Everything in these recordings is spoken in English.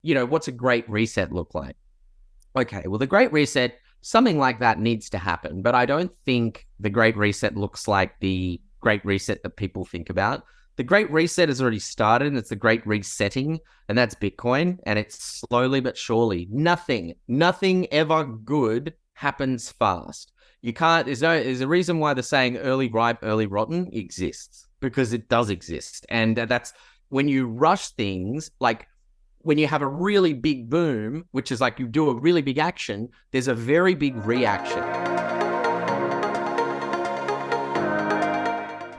what's a great reset look like? Okay, well, the great reset, something like that needs to happen, but I don't think the great reset looks like the great reset that people think about. The great reset has already started, and it's the great resetting, and that's Bitcoin, and it's slowly but surely. Nothing ever good happens fast. You can't, there's a reason why the saying early ripe, early rotten exists, because it does exist. And that's when you rush things, like when you have a really big boom, which is like you do a really big action, there's a very big reaction.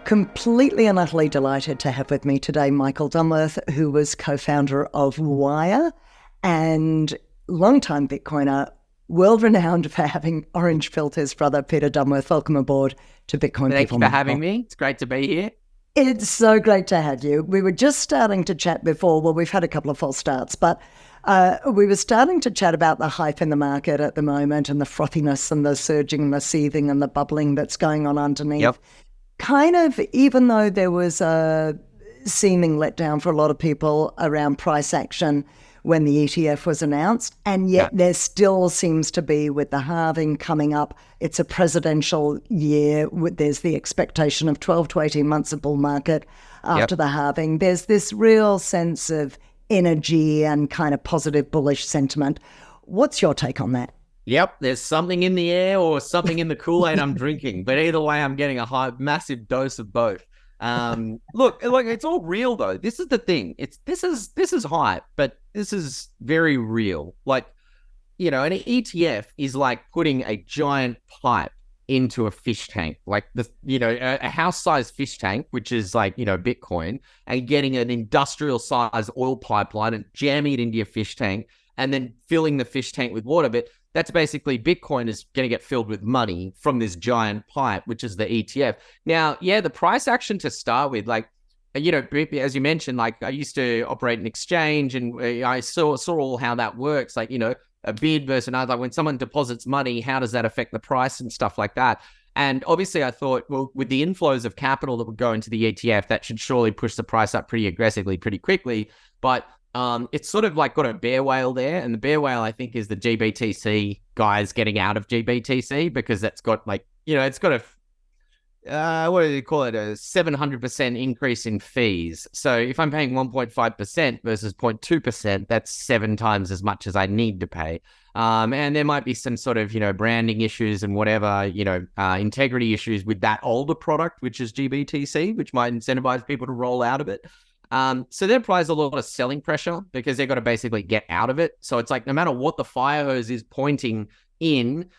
Completely and utterly delighted to have with me today Michael Dunworth, who was co-founder of Wire and longtime Bitcoiner, world-renowned for having orange-pilled his brother, Peter Dunworth. Welcome aboard to Bitcoin Thank People. you for having me. It's great to be here. It's so great to have you. We were just starting to chat before. Well, we've had a couple of false starts, but we were starting to chat about the hype in the market at the moment and the frothiness and the surging and the seething and the bubbling that's going on underneath. Yep. Kind of, even though there was a seeming letdown for a lot of people around price action when the ETF was announced, and yet there still seems to be, with the halving coming up, it's a presidential year, there's the expectation of 12 to 18 months of bull market after the halving. There's this real sense of energy and kind of positive bullish sentiment. What's your take on that? Yep, there's something in the air or something in the Kool-Aid I'm drinking, but either way, I'm getting a massive dose of both. Look, it's all real though. This is the thing. This is hype, but this is very real. Like, an ETF is like putting a giant pipe into a fish tank, like a house-sized fish tank, which is like, Bitcoin, and getting an industrial-sized oil pipeline and jamming it into your fish tank and then filling the fish tank with water. But that's basically Bitcoin is going to get filled with money from this giant pipe, which is the ETF. Now, the price action to start with, like, as you mentioned, like I used to operate an exchange and I saw all how that works. Like, a bid versus another, like when someone deposits money, how does that affect the price and stuff like that? And obviously I thought, well, with the inflows of capital that would go into the ETF, that should surely push the price up pretty aggressively, pretty quickly. But it's sort of like got a bear whale there, and the bear whale, I think, is the GBTC guys getting out of GBTC, because that's got like, it's got a, what do you call it, a 700% increase in fees. So if I'm paying 1.5% versus 0.2%, that's 7 times as much as I need to pay. And there might be some sort of, branding issues and whatever, integrity issues with that older product, which is GBTC, which might incentivize people to roll out of it. So that applies a lot of selling pressure because they've got to basically get out of it. So it's like, no matter what the fire hose is pointing in,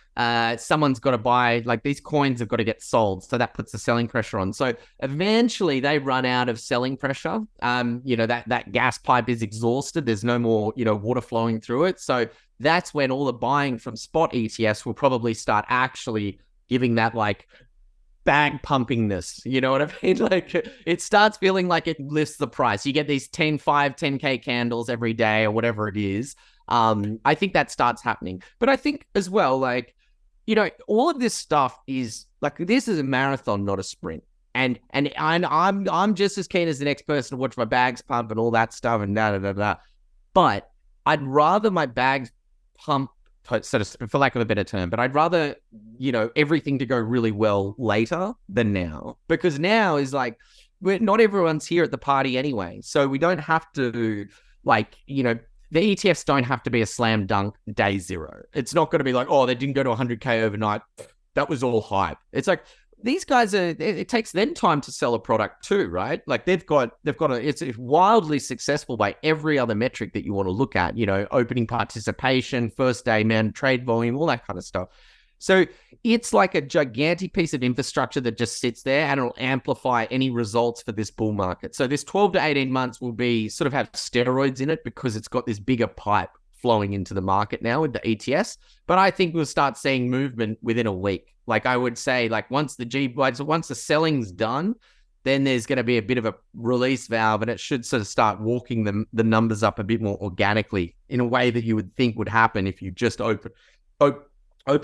someone's got to buy, like these coins have got to get sold. So that puts the selling pressure on. So eventually they run out of selling pressure. That gas pipe is exhausted. There's no more, water flowing through it. So that's when all the buying from spot ETFs will probably start actually giving that like bag pumpingness, you know what I mean? Like it starts feeling like it lifts the price. You get these 10K candles every day or whatever it is. I think that starts happening. But I think as well, like, all of this stuff is like, this is a marathon, not a sprint. And I'm just as keen as the next person to watch my bags pump and all that stuff and da. But I'd rather my bags pump, sort of, for lack of a better term, but I'd rather, everything to go really well later than now, because now is like, not everyone's here at the party anyway. So we don't have to, like, the ETFs don't have to be a slam dunk day zero. It's not going to be like, oh, they didn't go to 100K overnight. That was all hype. It's like, these guys it takes them time to sell a product too, right? Like it's wildly successful by every other metric that you want to look at, opening participation, first day man, trade volume, all that kind of stuff. So it's like a gigantic piece of infrastructure that just sits there and it'll amplify any results for this bull market. So this 12 to 18 months will be sort of have steroids in it because it's got this bigger pipe flowing into the market now with the ETFs. But I think we'll start seeing movement within a week. Like I would say, like once the selling's done, then there's going to be a bit of a release valve and it should sort of start walking the numbers up a bit more organically in a way that you would think would happen if you just open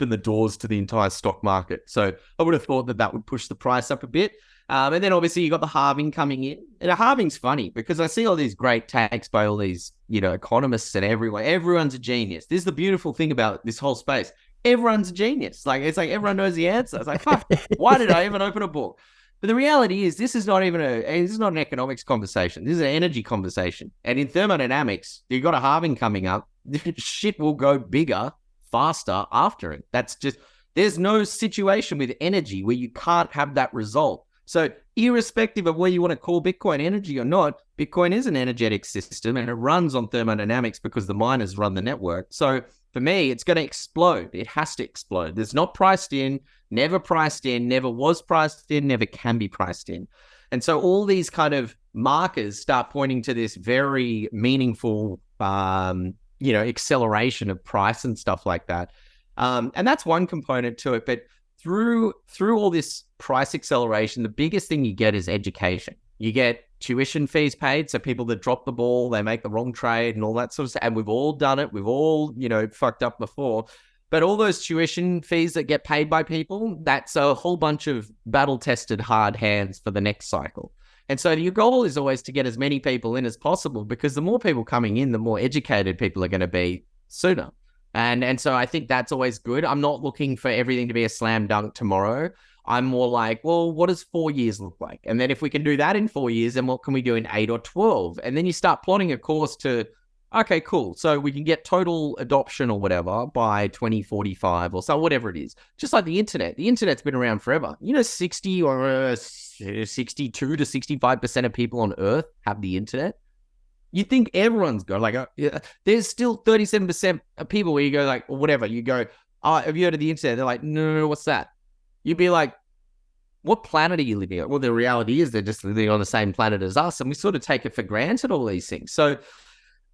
the doors to the entire stock market. So I would have thought that would push the price up a bit. And then obviously you got the halving coming in. And a halving's funny because I see all these great takes by all these, economists and everyone. Everyone's a genius. This is the beautiful thing about this whole space. Everyone's a genius. Like, it's like everyone knows the answer. It's like, fuck, why did I even open a book? But the reality is this is not an economics conversation. This is an energy conversation. And in thermodynamics, you've got a halving coming up. Shit will go bigger, faster after it. There's no situation with energy where you can't have that result. So irrespective of whether you want to call Bitcoin energy or not, Bitcoin is an energetic system and it runs on thermodynamics because the miners run the network. So for me, it's going to explode. It has to explode. There's not priced in, never was priced in, never can be priced in. And so all these kind of markers start pointing to this very meaningful, acceleration of price and stuff like that. And that's one component to it. But through all this price acceleration, the biggest thing you get is education. You get tuition fees paid. So people that drop the ball, they make the wrong trade and all that sort of stuff. And we've all done it. We've all, fucked up before. But all those tuition fees that get paid by people, that's a whole bunch of battle-tested hard hands for the next cycle. And so your goal is always to get as many people in as possible, because the more people coming in, the more educated people are going to be sooner. And so I think that's always good. I'm not looking for everything to be a slam dunk tomorrow. I'm more like, well, what does 4 years look like? And then if we can do that in 4 years, then what can we do in 8 or 12? And then you start plotting a course to, okay, cool. So we can get total adoption or whatever by 2045 or so, whatever it is. Just like the internet. The internet's been around forever. 60 or 62 to 65% of people on Earth have the internet. You think everyone's got there's still 37% of people where you go like, or whatever, you go, oh, have you heard of the internet? They're like, no, what's that? You'd be like, what planet are you living on? Well, the reality is they're just living on the same planet as us, and we sort of take it for granted, all these things. So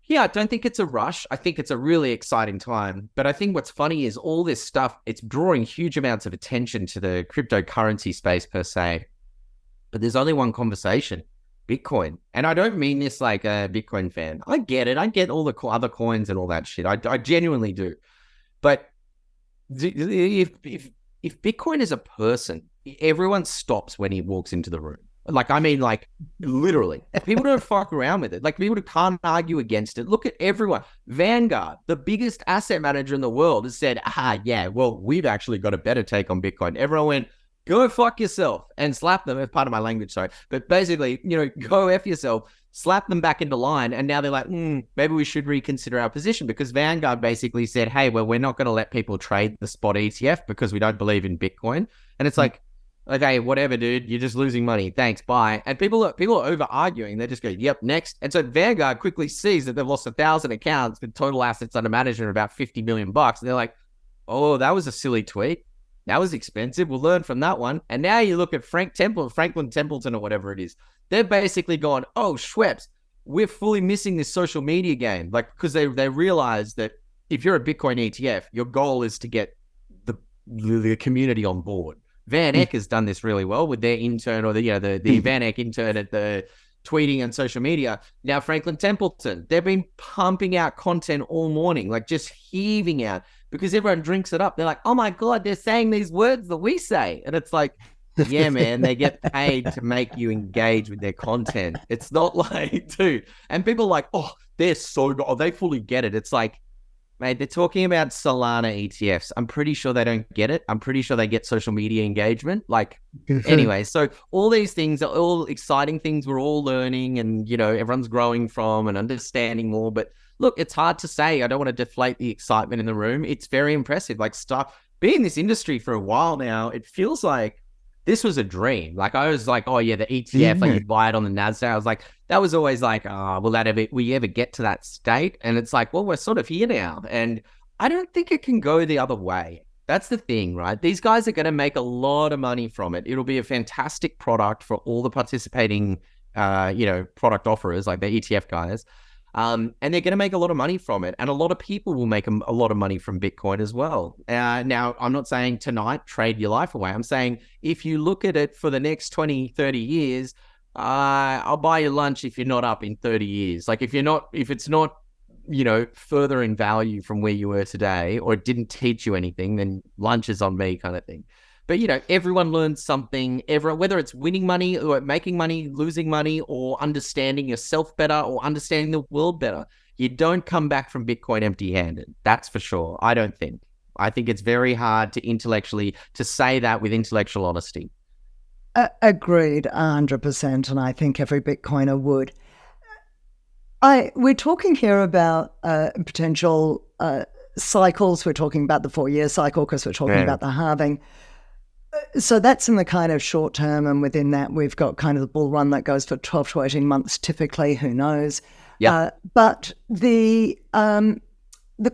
yeah, I don't think it's a rush. I think it's a really exciting time. But I think what's funny is all this stuff, it's drawing huge amounts of attention to the cryptocurrency space per se. But there's only one conversation. Bitcoin. And I don't mean this like a Bitcoin fan. I get it. I get all the other coins and all that shit. I genuinely do. But if Bitcoin is a person, everyone stops when he walks into the room. Like, I mean, like, literally. People don't fuck around with it. Like, people can't argue against it. Look at everyone. Vanguard, the biggest asset manager in the world, has said, yeah, well, we've actually got a better take on Bitcoin. Everyone went, go fuck yourself, and slap them. As part of my language, sorry. But basically, go F yourself, slap them back into line. And now they're like, maybe we should reconsider our position, because Vanguard basically said, hey, well, we're not going to let people trade the spot ETF because we don't believe in Bitcoin. And it's like, okay, whatever, dude, you're just losing money. Thanks, bye. And people are over arguing. They just go, yep, next. And so Vanguard quickly sees that they've lost 1,000 accounts with total assets under management of about $50 million. And they're like, oh, that was a silly tweet. That was expensive. We'll learn from that one. And now you look at Franklin Templeton or whatever it is. They're basically gone, oh, Schweppes, we're fully missing this social media game. Like, because they realize that if you're a Bitcoin ETF, your goal is to get the community on board. Van Eck has done this really well with their intern, or the Van Eck intern at the tweeting and social media. Now Franklin Templeton, they've been pumping out content all morning, like just heaving out, because everyone drinks it up. They're like, oh my God, they're saying these words that we say. And it's like, yeah, man, they get paid to make you engage with their content. It's not like, dude. And people are like, oh, they're so good. Oh, they fully get it. It's like, mate, they're talking about Solana ETFs. I'm pretty sure they don't get it. I'm pretty sure they get social media engagement. Like, anyway, so all these things are all exciting things we're all learning, and, everyone's growing from and understanding more. But look, it's hard to say. I don't want to deflate the excitement in the room. It's very impressive. Like, being in this industry for a while now, it feels like this was a dream. Like, I was like, oh yeah, the ETF, like you buy it on the NASDAQ. I was like, that was always like, will we ever get to that state? And it's like, well, we're sort of here now. And I don't think it can go the other way. That's the thing, right? These guys are going to make a lot of money from it. It'll be a fantastic product for all the participating, product offerers, like the ETF guys. And they're going to make a lot of money from it. And a lot of people will make a lot of money from Bitcoin as well. Now, I'm not saying tonight, trade your life away. I'm saying if you look at it for the next 20, 30 years, I'll buy you lunch if you're not up in 30 years. Like, if it's not, further in value from where you were today, or it didn't teach you anything, then lunch is on me, kind of thing. But, everyone learns something, whether it's winning money or making money, losing money, or understanding yourself better or understanding the world better. You don't come back from Bitcoin empty-handed. That's for sure. I don't think. I think it's very hard to say that with intellectual honesty. Agreed, 100%. And I think every Bitcoiner would. We're talking here about potential cycles. We're talking about the 4-year cycle because we're talking about the halving. So that's in the kind of short term, and within that we've got kind of the bull run that goes for 12 to 18 months typically, who knows. But the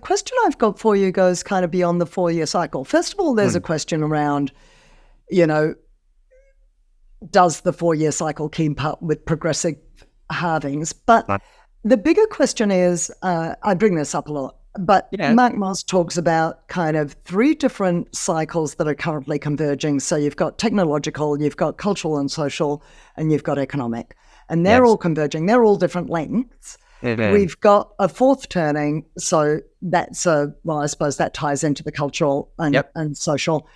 question I've got for you goes kind of beyond the 4-year cycle. First of all, there's a question around, does the 4-year cycle keep up with progressive halvings? But the bigger question is, I bring this up a lot, but Mark Moss talks about kind of 3 different cycles that are currently converging. So you've got technological, you've got cultural and social, and you've got economic. And they're all converging. They're all different lengths. We've got a 4th turning. So that's I suppose that ties into the cultural and social.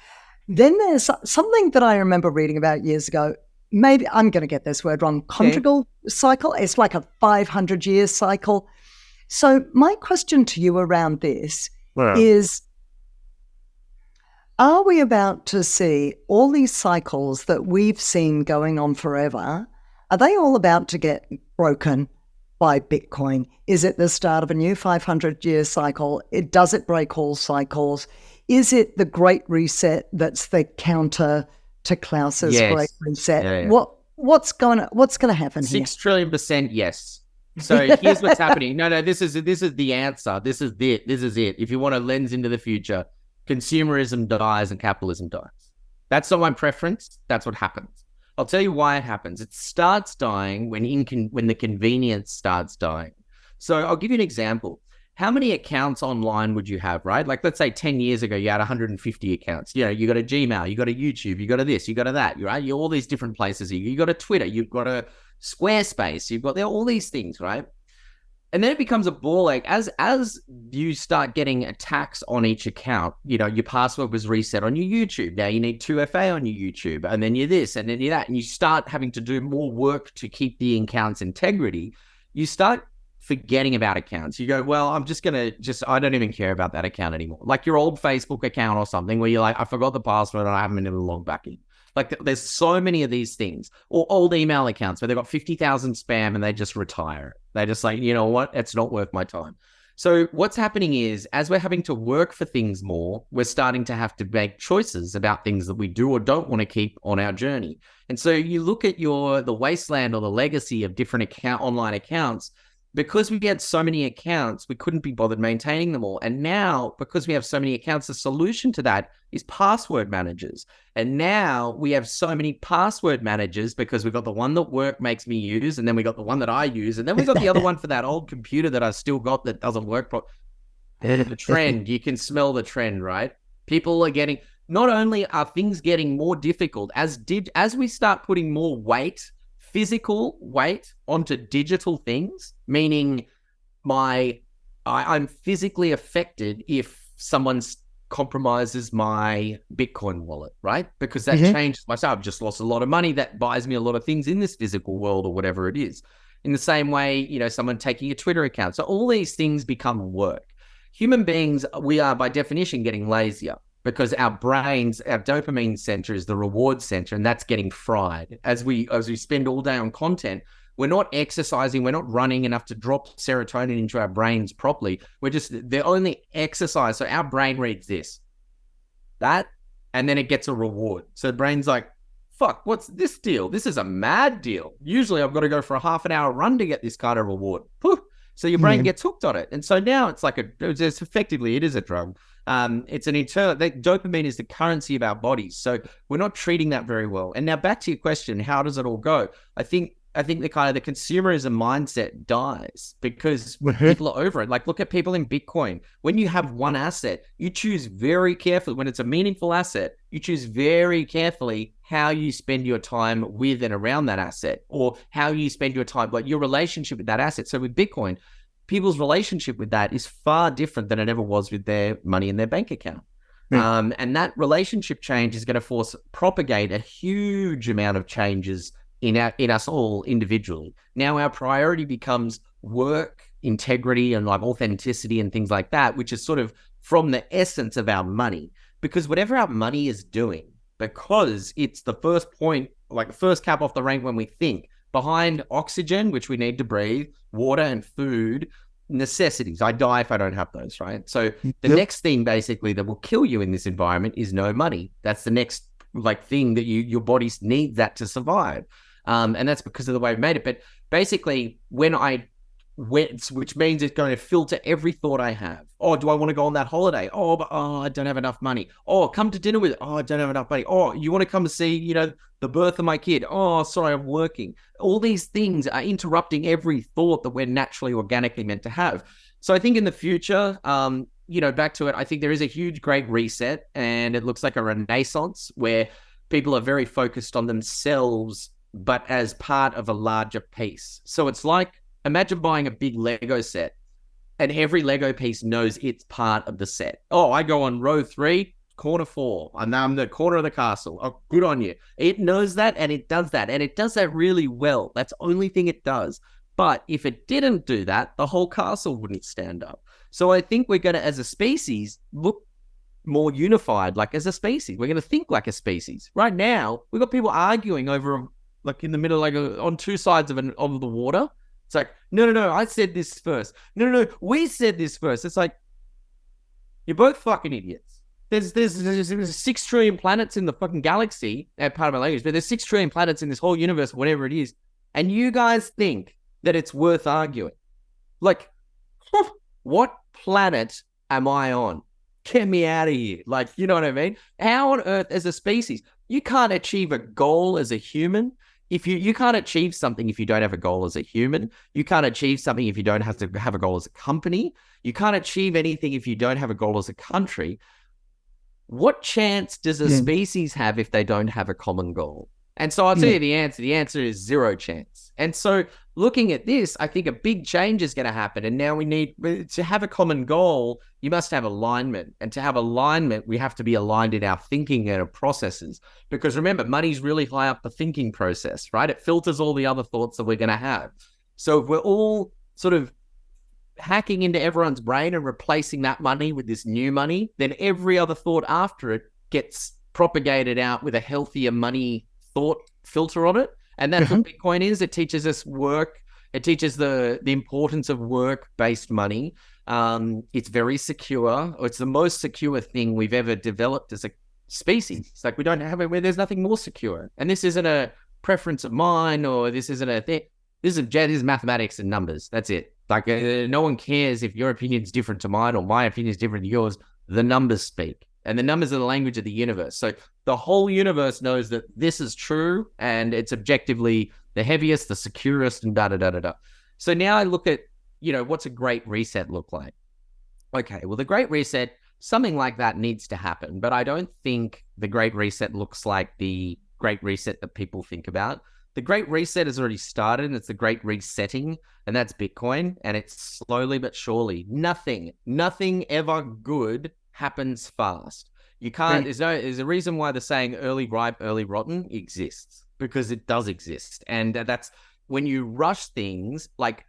Then there's something that I remember reading about years ago. Maybe I'm going to get this word wrong. Conjugal cycle. It's like a 500-year cycle. So my question to you around this is, are we about to see all these cycles that we've seen going on forever? Are they all about to get broken by Bitcoin? Is it the start of a new 500-year cycle? Does it break all cycles? Is it the Great Reset that's the counter to Klaus's Great Reset? What's going to happen here? 6 trillion% yes. So here's what's happening. No, this is the answer. This is it. If you want to lens into the future, consumerism dies and capitalism dies. That's not my preference. That's what happens. I'll tell you why it happens. It starts dying when the convenience starts dying. So I'll give you an example. How many accounts online would you have, right? Like, let's say 10 years ago, you had 150 accounts. You got a Gmail, you got a YouTube, you got a this, you got a that, right? You all these different places. You got a Twitter, you've got a Squarespace, you've got all these things, right? And then it becomes a ball ache. As you start getting attacks on each account, your password was reset on your YouTube. Now you need 2FA on your YouTube, and then you're this, and then you're that. And you start having to do more work to keep the account's integrity. You start forgetting about accounts. You go, well, I'm just going to I don't even care about that account anymore. Like your old Facebook account or something where you're like, I forgot the password and I haven't been able to log back in. Like there's so many of these things. Or old email accounts where they've got 50,000 spam and they just retire. They just like, you know what? It's not worth my time. So what's happening is, as we're having to work for things more, we're starting to have to make choices about things that we do or don't want to keep on our journey. And so you look at the wasteland or the legacy of different online accounts. Because we had so many accounts, we couldn't be bothered maintaining them all. And now, because we have so many accounts, the solution to that is password managers. And now we have so many password managers because we've got the one that work makes me use, and then we got the one that I use, and then we've got the other one for that old computer that I still got that doesn't work properly. The trend, you can smell the trend, right? People are getting, not only are things getting more difficult, as we start putting more physical weight onto digital things, meaning I'm physically affected if someone compromises my Bitcoin wallet, right? Because that changes my stuff. I've just lost a lot of money. That buys me a lot of things in this physical world or whatever it is. In the same way, someone taking a Twitter account. So all these things become work. Human beings, we are by definition getting lazier, because our brains, our dopamine center is the reward center, and that's getting fried. As we spend all day on content, we're not exercising, we're not running enough to drop serotonin into our brains properly. They're only exercise. So our brain reads this, that, and then it gets a reward. So the brain's like, fuck, what's this deal? This is a mad deal. Usually I've got to go for a half an hour run to get this kind of reward. Poof. So your brain gets hooked on it. And so now it's like it is a drug. It's an internal, dopamine is the currency of our bodies. So we're not treating that very well. And now back to your question, how does it all go? I think the kind of the consumerism mindset dies because people are over it. Like, look at people in Bitcoin. When you have one asset, you choose very carefully, when it's a meaningful asset, you choose very carefully how you spend your time with and around that asset, or how you spend your time, like your relationship with that asset. So with Bitcoin, people's relationship with that is far different than it ever was with their money in their bank account. And that relationship change is going to propagate a huge amount of changes in us all individually. Now our priority becomes work, integrity, and like authenticity and things like that, which is sort of from the essence of our money. Because whatever our money is doing, because it's the first point, like the first cap off the rank when we think, behind oxygen, which we need to breathe, water and food, necessities. I die if I don't have those, right? So the next thing basically that will kill you in this environment is no money. That's the next like thing that your body needs that to survive. And that's because of the way we made it. But basically which means it's going to filter every thought I have. Oh, do I want to go on that holiday? Oh, but I don't have enough money. Oh, come to dinner with it. Oh, I don't have enough money. Oh, you want to come see, the birth of my kid. Oh, sorry, I'm working. All these things are interrupting every thought that we're naturally, organically meant to have. So I think in the future, back to it, I think there is a huge great reset, and it looks like a renaissance where people are very focused on themselves, but as part of a larger piece. So it's like, imagine buying a big Lego set and every Lego piece knows it's part of the set. Oh, I go on row 3, corner 4, and I'm the corner of the castle. Oh, good on you. It knows that and it does that. And it does that really well. That's the only thing it does. But if it didn't do that, the whole castle wouldn't stand up. So I think we're going to, as a species, look more unified, like as a species. We're going to think like a species. Right now, we've got people arguing over, like in the middle, like on two sides of the water. It's like, no, I said this first. No, we said this first. It's like, you're both fucking idiots. There's 6 trillion planets in the fucking galaxy, part of my language, but there's 6 trillion planets in this whole universe, whatever it is, and you guys think that it's worth arguing. Like, what planet am I on? Get me out of here. Like, you know what I mean? How on earth, as a species, you can't achieve a goal as a human. If you can't achieve something if you don't have a goal as a human. You can't achieve something if you don't have to have a goal as a company. You can't achieve anything if you don't have a goal as a country. What chance does a species have if they don't have a common goal? And so I'll tell you the answer. The answer is 0 chance. And so looking at this, I think a big change is going to happen. And now we need to have a common goal. You must have alignment. And to have alignment, we have to be aligned in our thinking and our processes. Because remember, money's really high up the thinking process, right? It filters all the other thoughts that we're going to have. So if we're all sort of hacking into everyone's brain and replacing that money with this new money, then every other thought after it gets propagated out with a healthier money thought filter on it. And that's what Bitcoin is. It teaches us work. It teaches the importance of work-based money. It's very secure. It's the most secure thing we've ever developed as a species. It's like we don't have it where there's nothing more secure. And this isn't a preference of mine, or this isn't a thing. This is mathematics and numbers. That's it. Like no one cares if your opinion is different to mine or my opinion is different to yours. The numbers speak. And the numbers are the language of the universe. So the whole universe knows that this is true, and it's objectively the heaviest, the securest, and da-da-da-da-da. So now I look at, what's a great reset look like? Okay, well, the great reset, something like that needs to happen. But I don't think the great reset looks like the great reset that people think about. The great reset has already started, and it's the great resetting, and that's Bitcoin. And it's slowly but surely. Nothing ever good happens fast. You can't, there's a reason why the saying early ripe, early rotten exists, because it does exist. And that's when you rush things, like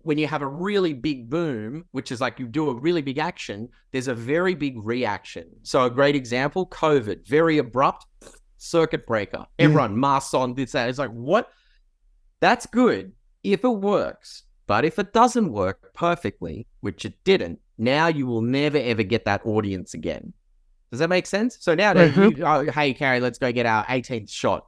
when you have a really big boom, which is like you do a really big action, there's a very big reaction. So a great example, COVID, very abrupt, circuit breaker. Everyone masks on, this, that. It's like, what? That's good if it works. But if it doesn't work perfectly, which it didn't, now you will never, ever get that audience again. Does that make sense? So now, hey, CARRI, let's go get our 18th shot.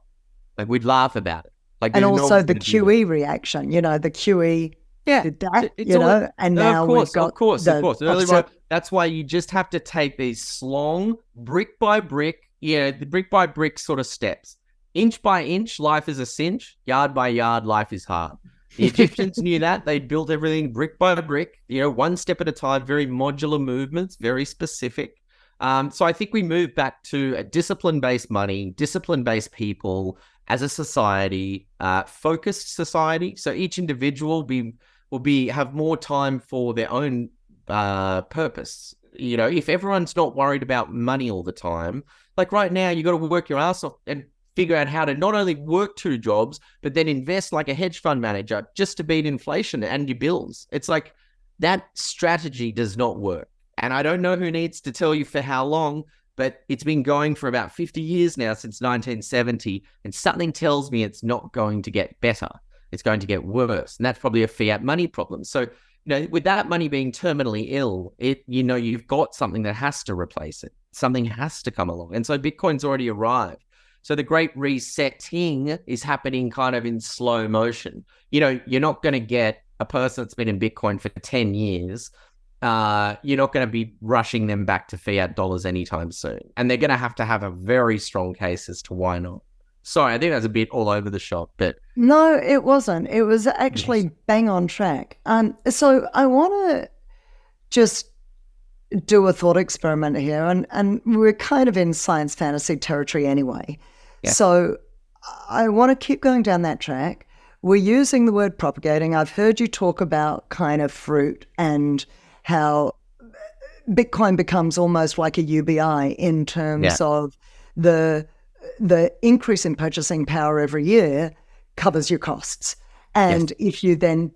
Like, we'd laugh about it. Like, and also the QE reaction, the QE did that, and now we've got... Of course. That's why you just have to take these long, brick by brick, the brick by brick sort of steps. Inch by inch, life is a cinch. Yard by yard, life is hard. The Egyptians knew that. They built everything brick by brick, one step at a time, very modular movements, very specific. So I think we move back to a discipline-based money, discipline-based people as a society, focused society. So each individual will have more time for their own purpose. if everyone's not worried about money all the time, like right now, you got to work your ass off and figure out how to not only work 2 jobs, but then invest like a hedge fund manager just to beat inflation and your bills. It's like that strategy does not work. And I don't know who needs to tell you for how long, but it's been going for about 50 years now, since 1970. And something tells me it's not going to get better. It's going to get worse. And that's probably a fiat money problem. So, with that money being terminally ill, you've got something that has to replace it. Something has to come along. And so Bitcoin's already arrived. So the great resetting is happening kind of in slow motion. You're not going to get a person that's been in Bitcoin for 10 years. You're not going to be rushing them back to fiat dollars anytime soon. And they're going to have a very strong case as to why not. Sorry, I think that's a bit all over the shop, but... No, it wasn't. It was actually bang on track. So I want to just do a thought experiment here, and we're kind of in science fantasy territory anyway. Yeah. So I want to keep going down that track. We're using the word propagating. I've heard you talk about kind of fruit and how Bitcoin becomes almost like a UBI in terms of the increase in purchasing power every year covers your costs. And if you then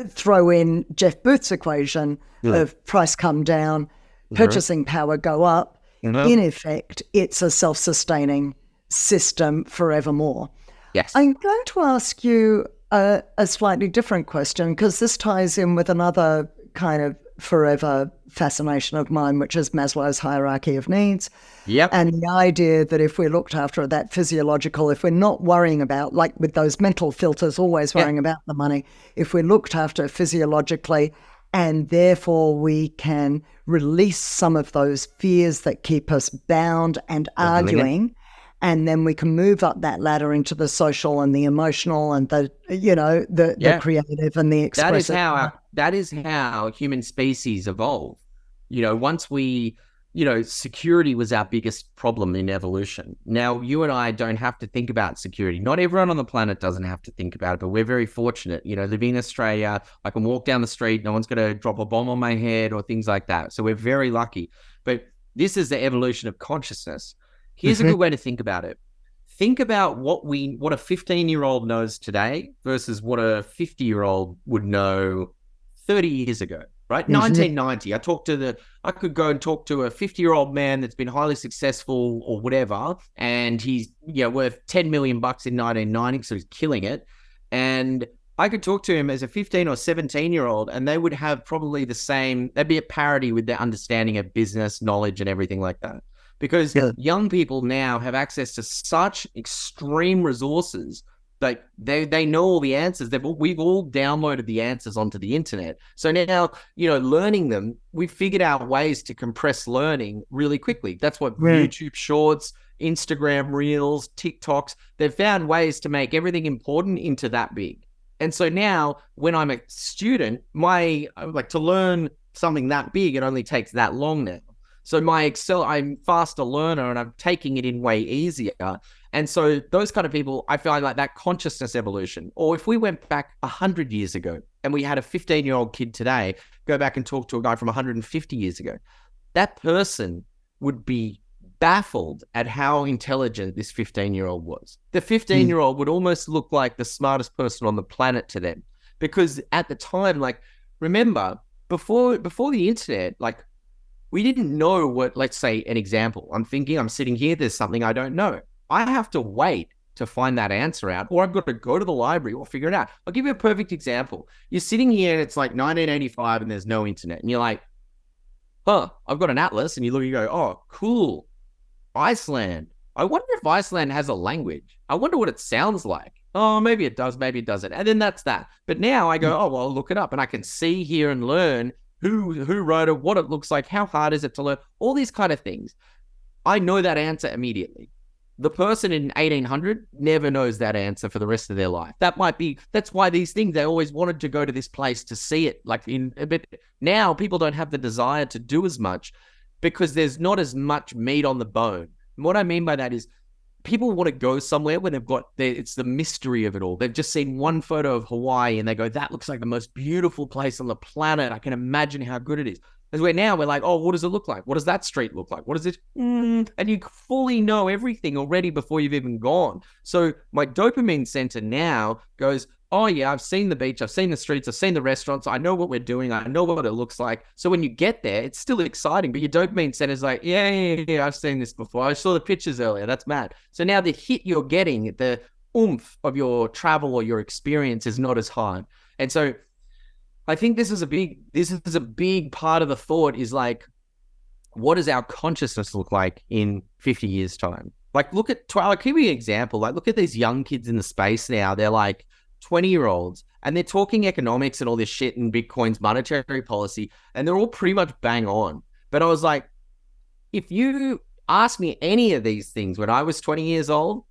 throw in Jeff Booth's equation of price come down, purchasing power go up, in effect, it's a self-sustaining system forevermore. Yes. I'm going to ask you a slightly different question, because this ties in with another kind of forever fascination of mine, which is Maslow's hierarchy of needs. Yep. And the idea that if we're looked after that physiological, if we're not worrying about, like with those mental filters, always worrying about the money, if we're looked after physiologically, and therefore we can release some of those fears that keep us bound and arguing, and then we can move up that ladder into the social and the emotional and the creative and the expressive. That is how human species evolve. Once we, security was our biggest problem in evolution. Now, you and I don't have to think about security. Not everyone on the planet doesn't have to think about it, but we're very fortunate. Living in Australia, I can walk down the street, no one's going to drop a bomb on my head or things like that. So we're very lucky. But this is the evolution of consciousness. Here's a good way to think about it. Think about what a 15-year-old knows today versus what a 50-year-old would know 30 years ago, right? 1990, I could go and talk to a 50-year-old man that's been highly successful or whatever, and he's worth $10 million in 1990, so he's killing it. And I could talk to him as a 15 or 17-year-old, and they would have probably they'd be at parity with their understanding of business, knowledge, and everything like that. Because young people now have access to such extreme resources that they know all the answers. We've all downloaded the answers onto the internet. So now, learning them, we've figured out ways to compress learning really quickly. That's what YouTube Shorts, Instagram Reels, TikToks, they've found ways to make everything important into that big. And so now when I'm a student, to learn something that big, it only takes that long now. So I'm faster learner and I'm taking it in way easier. And so those kind of people, I feel like that consciousness evolution, or if we went back 100 years ago and we had a 15-year-old kid today, go back and talk to a guy from 150 years ago, that person would be baffled at how intelligent this 15-year-old was. The 15-year-old would almost look like the smartest person on the planet to them. Because at the time, remember, before the internet, we didn't know what, let's say, an example. I'm sitting here, there's something I don't know. I have to wait to find that answer out, or I've got to go to the library or figure it out. I'll give you a perfect example. You're sitting here and it's 1985 and there's no internet. And you're like, I've got an atlas. And you look, you go, oh, cool. Iceland. I wonder if Iceland has a language. I wonder what it sounds like. Oh, maybe it does, maybe it doesn't. And then that's that. But now I go, I'll look it up and I can see, hear, and learn who wrote it, what it looks like, how hard is it to learn, all these kind of things. I know that answer immediately. The person in 1800 never knows that answer for the rest of their life. That's why these things, they always wanted to go to this place to see it. But now people don't have the desire to do as much because there's not as much meat on the bone. And what I mean by that is people want to go somewhere when it's the mystery of it all. They've just seen one photo of Hawaii and they go, that looks like the most beautiful place on the planet. I can imagine how good it is. Because we're like, oh, what does it look like? What does that street look like? What is it? And you fully know everything already before you've even gone. So my dopamine center now goes, oh yeah, I've seen the beach, I've seen the streets, I've seen the restaurants, I know what we're doing, I know what it looks like. So when you get there, it's still exciting, but your dopamine center is like, yeah, I've seen this before. I saw the pictures earlier. That's mad. So now the hit you're getting, the oomph of your travel or your experience is not as high. And so I think this is a big part of the thought is like, what does our consciousness look like in 50 years time? Like I'll give you an example. Like look at these young kids in the space now. They're like 20-year-olds and they're talking economics and all this shit and Bitcoin's monetary policy, and they're all pretty much bang on. But I was like, if you asked me any of these things when I was 20 years old,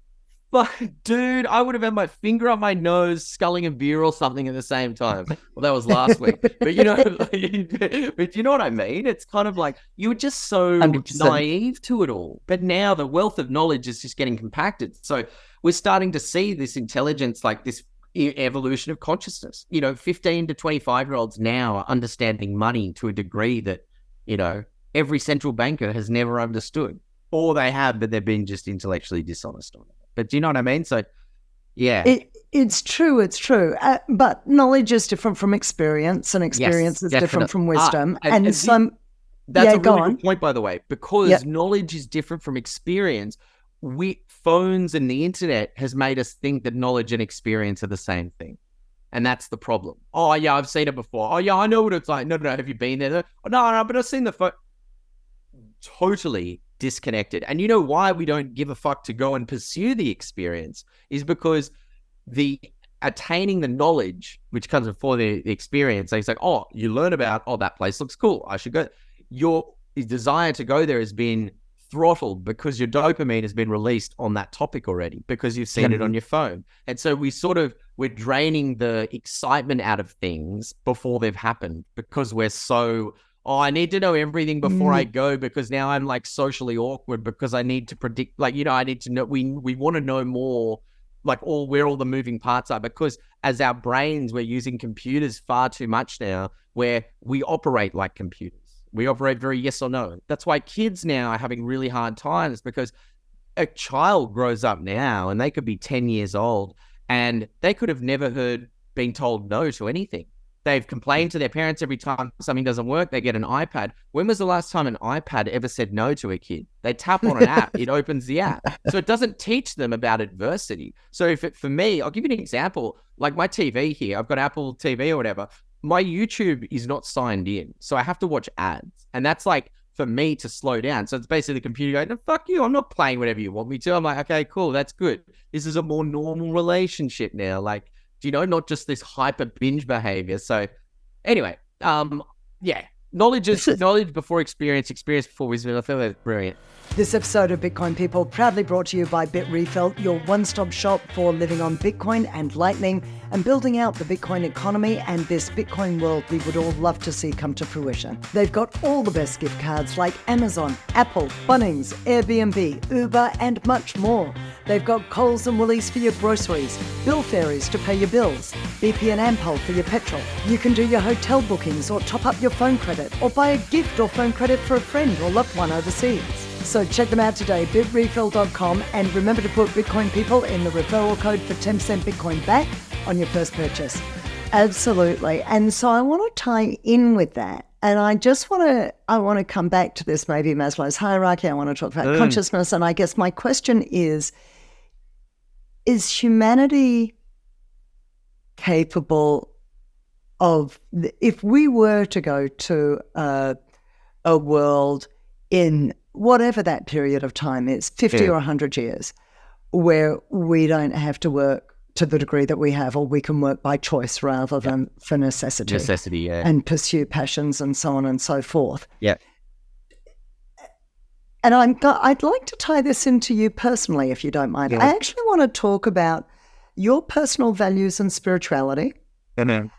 but dude, I would have had my finger on my nose, sculling a beer or something at the same time. Well, that was last week, but you know, but you know what I mean? It's kind of like you were just so 100%. Naive to it all. But now the wealth of knowledge is just getting compacted. So we're starting to see this intelligence, like this evolution of consciousness. You know, 15 to 25-year-olds now are understanding money to a degree that, you know, every central banker has never understood, or they have, but they've been just intellectually dishonest on it. But do you know what I mean? So, yeah. It's true. But knowledge is different from experience, and experience is different from wisdom. That's a really good point, by the way, because knowledge is different from experience. Phones and the internet has made us think that knowledge and experience are the same thing. And that's the problem. Oh, yeah, I've seen it before. Oh, yeah, I know what it's like. No, have you been there? Oh, no, but I've seen the phone. Totally disconnected. And you know why we don't give a fuck to go and pursue the experience is because the attaining the knowledge, which comes before the experience, it's like, oh, you learn about, oh, that place looks cool, I should go. Your desire to go there has been throttled because your dopamine has been released on that topic already because you've seen it on your phone. And so we're draining the excitement out of things before they've happened because we're so, oh, I need to know everything before I go because now I'm like socially awkward because I need to predict, like, you know, I need to know, we want to know more, like where all the moving parts are, because as our brains, we're using computers far too much now where we operate like computers. We operate very yes or no. That's why kids now are having really hard times, because a child grows up now and they could be 10 years old and they could have never being told no to anything. They've complained to their parents every time something doesn't work, they get an iPad. When was the last time an iPad ever said no to a kid? They tap on an app, it opens the app. So it doesn't teach them about adversity. So for me, I'll give you an example. Like my TV here, I've got Apple TV or whatever. My YouTube is not signed in, so I have to watch ads. And that's like for me to slow down. So it's basically the computer going, no, fuck you, I'm not playing whatever you want me to. I'm like, okay, cool, that's good. This is a more normal relationship now. Like, you know, not just this hyper binge behavior. So anyway, knowledge before experience before wisdom. I feel that's brilliant. This episode of Bitcoin People proudly brought to you by BitRefill, your one-stop shop for living on Bitcoin and Lightning and building out the Bitcoin economy and this Bitcoin world we would all love to see come to fruition. They've got all the best gift cards like Amazon, Apple, Bunnings, Airbnb, Uber, and much more. They've got Coles and Woolies for your groceries, Bill Fairies to pay your bills, BP and Ampol for your petrol. You can do your hotel bookings or top up your phone credit or buy a gift or phone credit for a friend or loved one overseas. So check them out today, bitrefill.com, and remember to put Bitcoin People in the referral code for 10% Bitcoin back on your first purchase. Absolutely. And so I want to tie in with that. And I want to come back to this, maybe Maslow's hierarchy. I want to talk about consciousness. And I guess my question is humanity capable of, if we were to go to a world in whatever that period of time is, 50 or 100 years, where we don't have to work to the degree that we have, or we can work by choice rather than for necessity. And pursue passions and so on and so forth. Yeah. And I'd like to tie this into you personally, if you don't mind. I actually want to talk about your personal values and spirituality and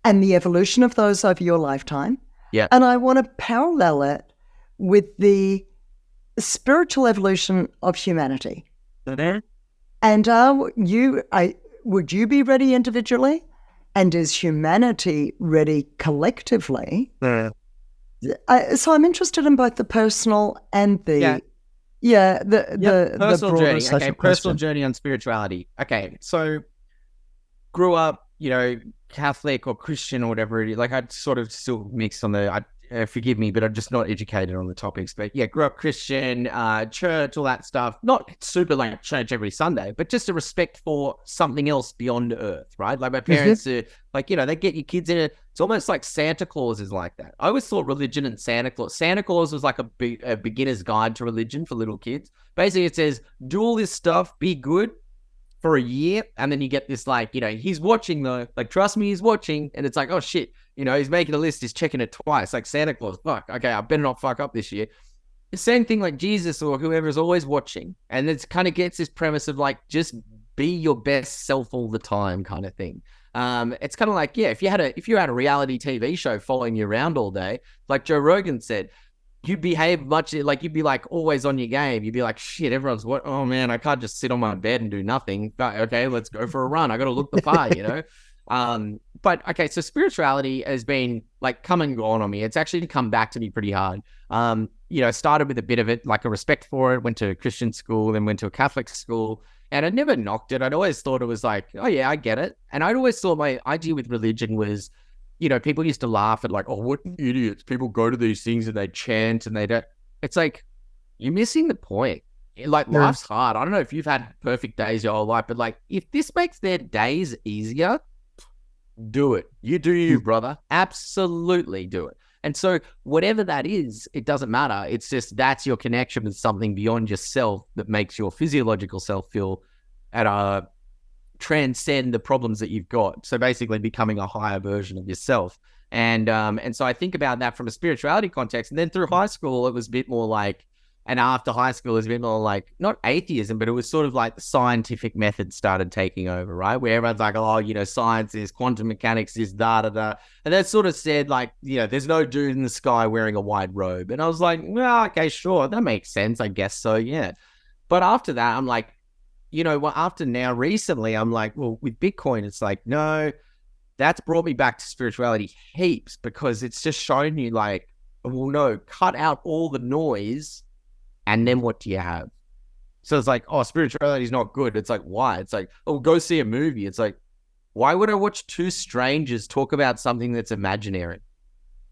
the evolution of those over your lifetime. Yeah. And I want to parallel it with the spiritual evolution of humanity. And would you be ready individually? And is humanity ready collectively So I'm interested in both the personal and Yeah. the Personal broader journey. Okay, social personal question. journey on spirituality. Okay, so grew up, Catholic or Christian or whatever it is. Like I'd sort of still mix on forgive me, but I'm just not educated on the topics. But yeah, grew up Christian, church, all that stuff. Not super like church every Sunday, but just a respect for something else beyond Earth, right? Like my parents are like, they get your kids in it. It's almost like Santa Claus is like that. I always thought religion and Santa Claus. Santa Claus was like a beginner's guide to religion for little kids. Basically, it says, do all this stuff, be good, for a year, and then you get this like, he's watching though, like trust me, he's watching, and it's like, oh shit, he's making a list, he's checking it twice, like Santa Claus, fuck, okay, I better not fuck up this year. The same thing like Jesus or whoever is always watching, and it kind of gets this premise of like just be your best self all the time kind of thing. It's kind of like, yeah, if you had a reality TV show following you around all day, like Joe Rogan said, you'd behave much like you'd be like always on your game. You'd be like, shit, everyone's what? Oh man, I can't just sit on my bed and do nothing. But okay, let's go for a run. I got to look the part. But okay, so spirituality has been like come and gone on me. It's actually come back to me pretty hard. Started with a bit of it, like a respect for it. Went to a Christian school, then went to a Catholic school, and I never knocked it. I'd always thought it was like, oh yeah, I get it. And I'd always thought my idea with religion was, people used to laugh at like, oh, what idiots. People go to these things and they chant and they don't. It's like, you're missing the point. Like, life's hard. I don't know if you've had perfect days your whole life, but like, if this makes their days easier, do it. You do you, brother. Absolutely do it. And so whatever that is, it doesn't matter. It's just that's your connection with something beyond yourself that makes your physiological self feel at a transcend the problems that you've got. So basically becoming a higher version of yourself. And so I think about that from a spirituality context. And then through high school, it was a bit more like, and after high school, it was a bit more like, not atheism, but it was sort of like the scientific method started taking over, right? Where everyone's like, oh, science is, quantum mechanics is, da-da-da. And that sort of said like, there's no dude in the sky wearing a white robe. And I was like, well, okay, sure. That makes sense. I guess so, yeah. But after that, I'm like, after now recently, I'm like, well, with Bitcoin, it's like, no, that's brought me back to spirituality heaps because it's just shown you like, well, no, cut out all the noise and then what do you have? So it's like, oh, spirituality is not good. It's like, why? It's like, oh, go see a movie. It's like, why would I watch two strangers talk about something that's imaginary?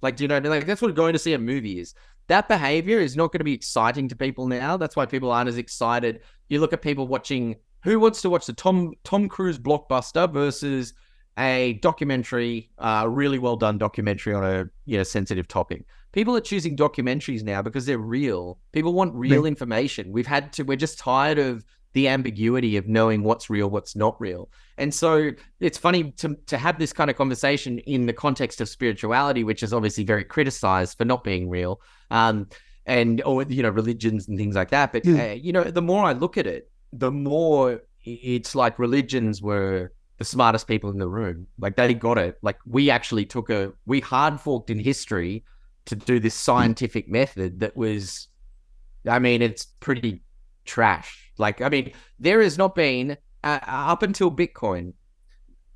Like, like that's what going to see a movie is. That behavior is not going to be exciting to people now. That's why people aren't as excited. You look at people watching, who wants to watch the Tom Cruise blockbuster versus a documentary, really well done documentary on a sensitive topic. People are choosing documentaries now because they're real. People want real information. We're just tired of the ambiguity of knowing what's real, what's not real. And so it's funny to have this kind of conversation in the context of spirituality, which is obviously very criticized for not being real, or religions and things like that. But the more I look at it, the more it's like religions were the smartest people in the room. Like they got it. Like we actually we hard forked in history to do this scientific method that was, it's pretty trash. Like, there has not been, up until Bitcoin,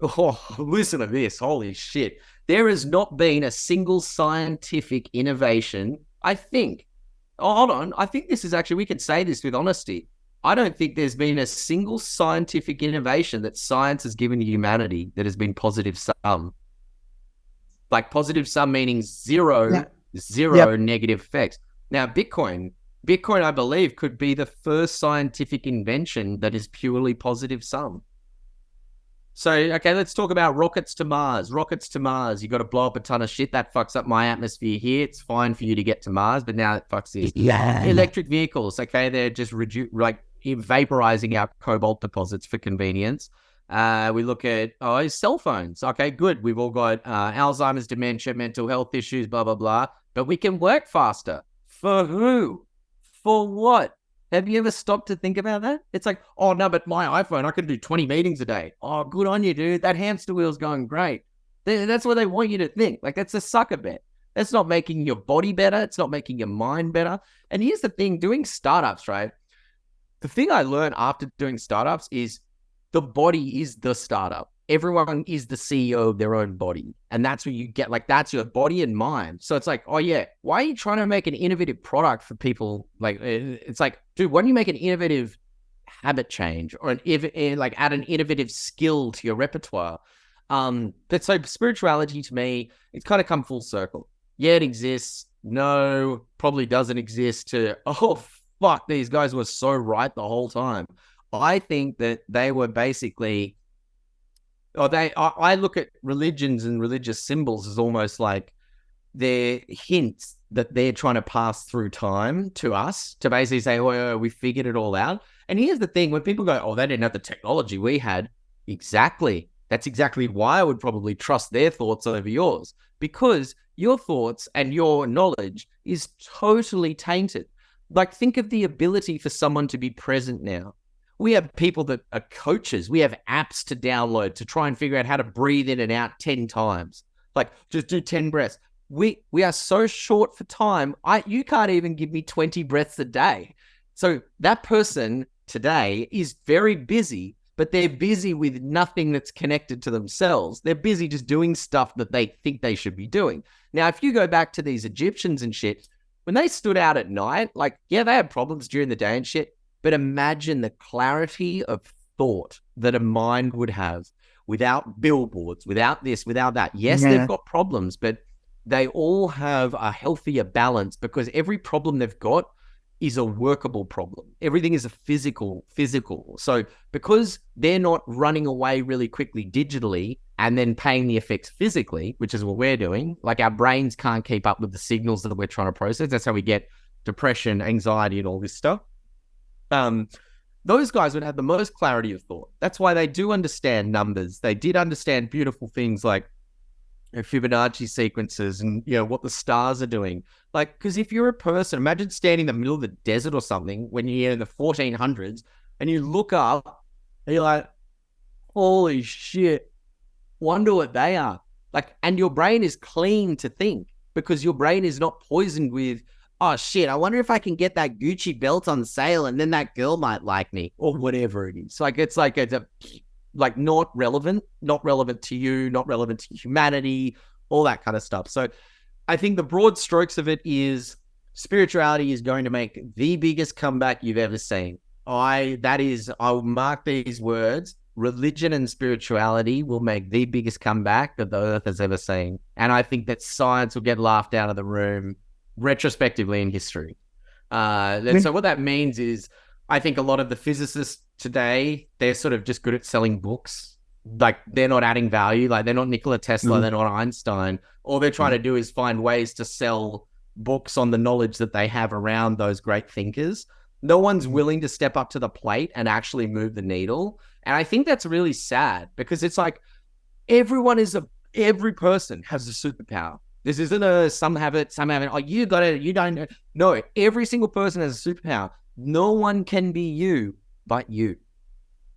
oh, listen to this, holy shit. There has not been a single scientific innovation, I think. Oh, hold on. I think this is actually, we can say this with honesty. I don't think there's been a single scientific innovation that science has given to humanity that has been positive sum. Like positive sum meaning zero negative effects. Now, Bitcoin, I believe, could be the first scientific invention that is purely positive sum. So, okay, let's talk about rockets to Mars. You got to blow up a ton of shit. That fucks up my atmosphere here. It's fine for you to get to Mars, but now it fucks this. Yeah. Electric vehicles, okay, they're just vaporizing out cobalt deposits for convenience. We look at cell phones. Okay, good. We've all got Alzheimer's, dementia, mental health issues, blah, blah, blah. But we can work faster. For who? For what? Have you ever stopped to think about that? It's like, oh, no, but my iPhone, I can do 20 meetings a day. Oh, good on you, dude. That hamster wheel's going great. That's what they want you to think. Like, that's a sucker bet. That's not making your body better. It's not making your mind better. And here's the thing, doing startups, right? The thing I learned after doing startups is the body is the startup. everyone is the CEO of their own body. And that's what you get. Like, that's your body and mind. So it's like, oh yeah, why are you trying to make an innovative product for people? Like, it's like, dude, why don't you make an innovative habit change, or like add an innovative skill to your repertoire? But so spirituality to me, it's kind of come full circle. Yeah, it exists. No, probably doesn't exist. To, oh fuck, these guys were so right the whole time. I think that they were basically, I look at religions and religious symbols as almost like they're hints that they're trying to pass through time to us to basically say, oh, we figured it all out. And here's the thing, when people go, oh, they didn't have the technology we had. Exactly. That's exactly why I would probably trust their thoughts over yours, because your thoughts and your knowledge is totally tainted. Like, think of the ability for someone to be present now. We have people that are coaches. We have apps to download to try and figure out how to breathe in and out 10 times. Like, just do 10 breaths. We are so short for time. You can't even give me 20 breaths a day. So that person today is very busy, but they're busy with nothing that's connected to themselves. They're busy just doing stuff that they think they should be doing. Now, if you go back to these Egyptians and shit, when they stood out at night, like, yeah, they had problems during the day and shit, but imagine the clarity of thought that a mind would have without billboards, without this, without that. Yes, they've got problems, but they all have a healthier balance, because every problem they've got is a workable problem. Everything is a physical. So because they're not running away really quickly digitally and then paying the effects physically, which is what we're doing, like our brains can't keep up with the signals that we're trying to process. That's how we get depression, anxiety, and all this stuff. Those guys would have the most clarity of thought. That's why they do understand numbers. They did understand beautiful things like Fibonacci sequences and, you know, what the stars are doing. Like, because if you're a person, imagine standing in the middle of the desert or something when you're in the 1400s and you look up and you're like, holy shit, wonder what they are. Like, and your brain is clean to think, because your brain is not poisoned with, oh shit, I wonder if I can get that Gucci belt on sale and then that girl might like me, or whatever it is. Like, it's like like not relevant to you, not relevant to humanity, all that kind of stuff. So I think the broad strokes of it is spirituality is going to make the biggest comeback you've ever seen. I'll mark these words. Religion and spirituality will make the biggest comeback that the earth has ever seen. And I think that science will get laughed out of the room retrospectively in history. So what that means is, I think a lot of the physicists today, they're sort of just good at selling books. Like, they're not adding value. Like, they're not Nikola Tesla, they're not Einstein. All they're trying to do is find ways to sell books on the knowledge that they have around those great thinkers. No one's willing to step up to the plate and actually move the needle. And I think that's really sad, because it's like every person has a superpower. This isn't some have it, oh, you got it, you don't know. No, every single person has a superpower. No one can be you but you.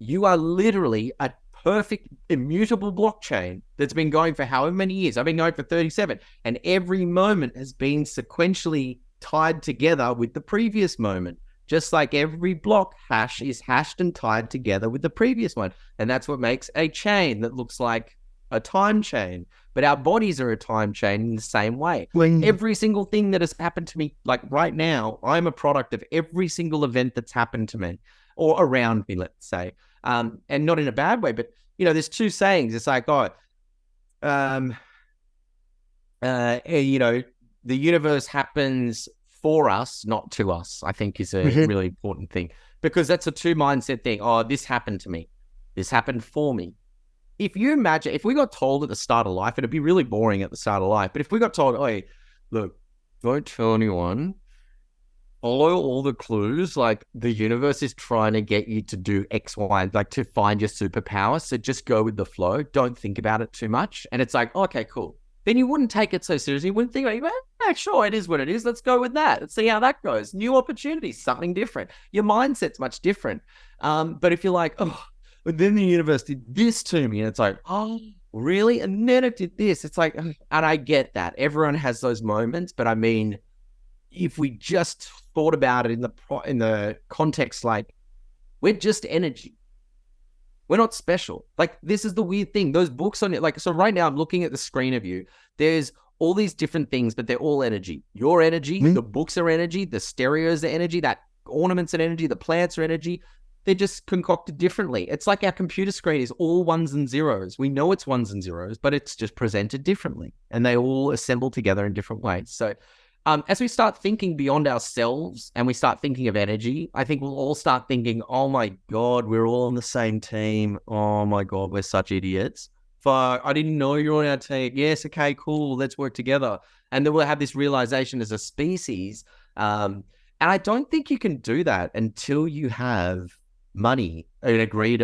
You are literally a perfect, immutable blockchain that's been going for however many years. I've been going for 37. And every moment has been sequentially tied together with the previous moment. Just like every block hash is hashed and tied together with the previous one. And that's what makes a chain that looks like a time chain. But our bodies are a time chain in the same way. Every single thing that has happened to me, like right now, I'm a product of every single event that's happened to me or around me, let's say. And not in a bad way, but, you know, there's two sayings. It's like, you know, the universe happens for us, not to us, I think is a really important thing, because that's a two mindset thing. Oh, this happened to me. This happened for me. If you imagine, if we got told at the start of life, it'd be really boring at the start of life. But if we got told, hey, look, don't tell anyone, follow all the clues, like the universe is trying to get you to do X, Y, like to find your superpower. So just go with the flow. Don't think about it too much. And it's like, okay, cool. Then you wouldn't take it so seriously. You wouldn't think, like, well, yeah, sure, it is what it is. Let's go with that. Let's see how that goes. New opportunities, something different. Your mindset's much different. But if you're like, oh, but then the universe did this to me, and it's like, oh, really? And then it did this. It's like, and I get that. Everyone has those moments, but I mean, if we just thought about it in the context, like, we're just energy. We're not special. Like, this is the weird thing. Those books on it, like, so right now I'm looking at the screen of you. There's all these different things, but they're all energy. Your energy, the books are energy, the stereos are energy, that ornaments are energy, the plants are energy. They're just concocted differently. It's like our computer screen is all ones and zeros. We know it's ones and zeros, but it's just presented differently, and they all assemble together in different ways. So as we start thinking beyond ourselves and we start thinking of energy, I think we'll all start thinking, oh my God, we're all on the same team. Oh my God, we're such idiots. Fuck, I didn't know you're on our team. Yes, okay, cool, let's work together. And then we'll have this realization as a species. And I don't think you can do that until you have money, an agreed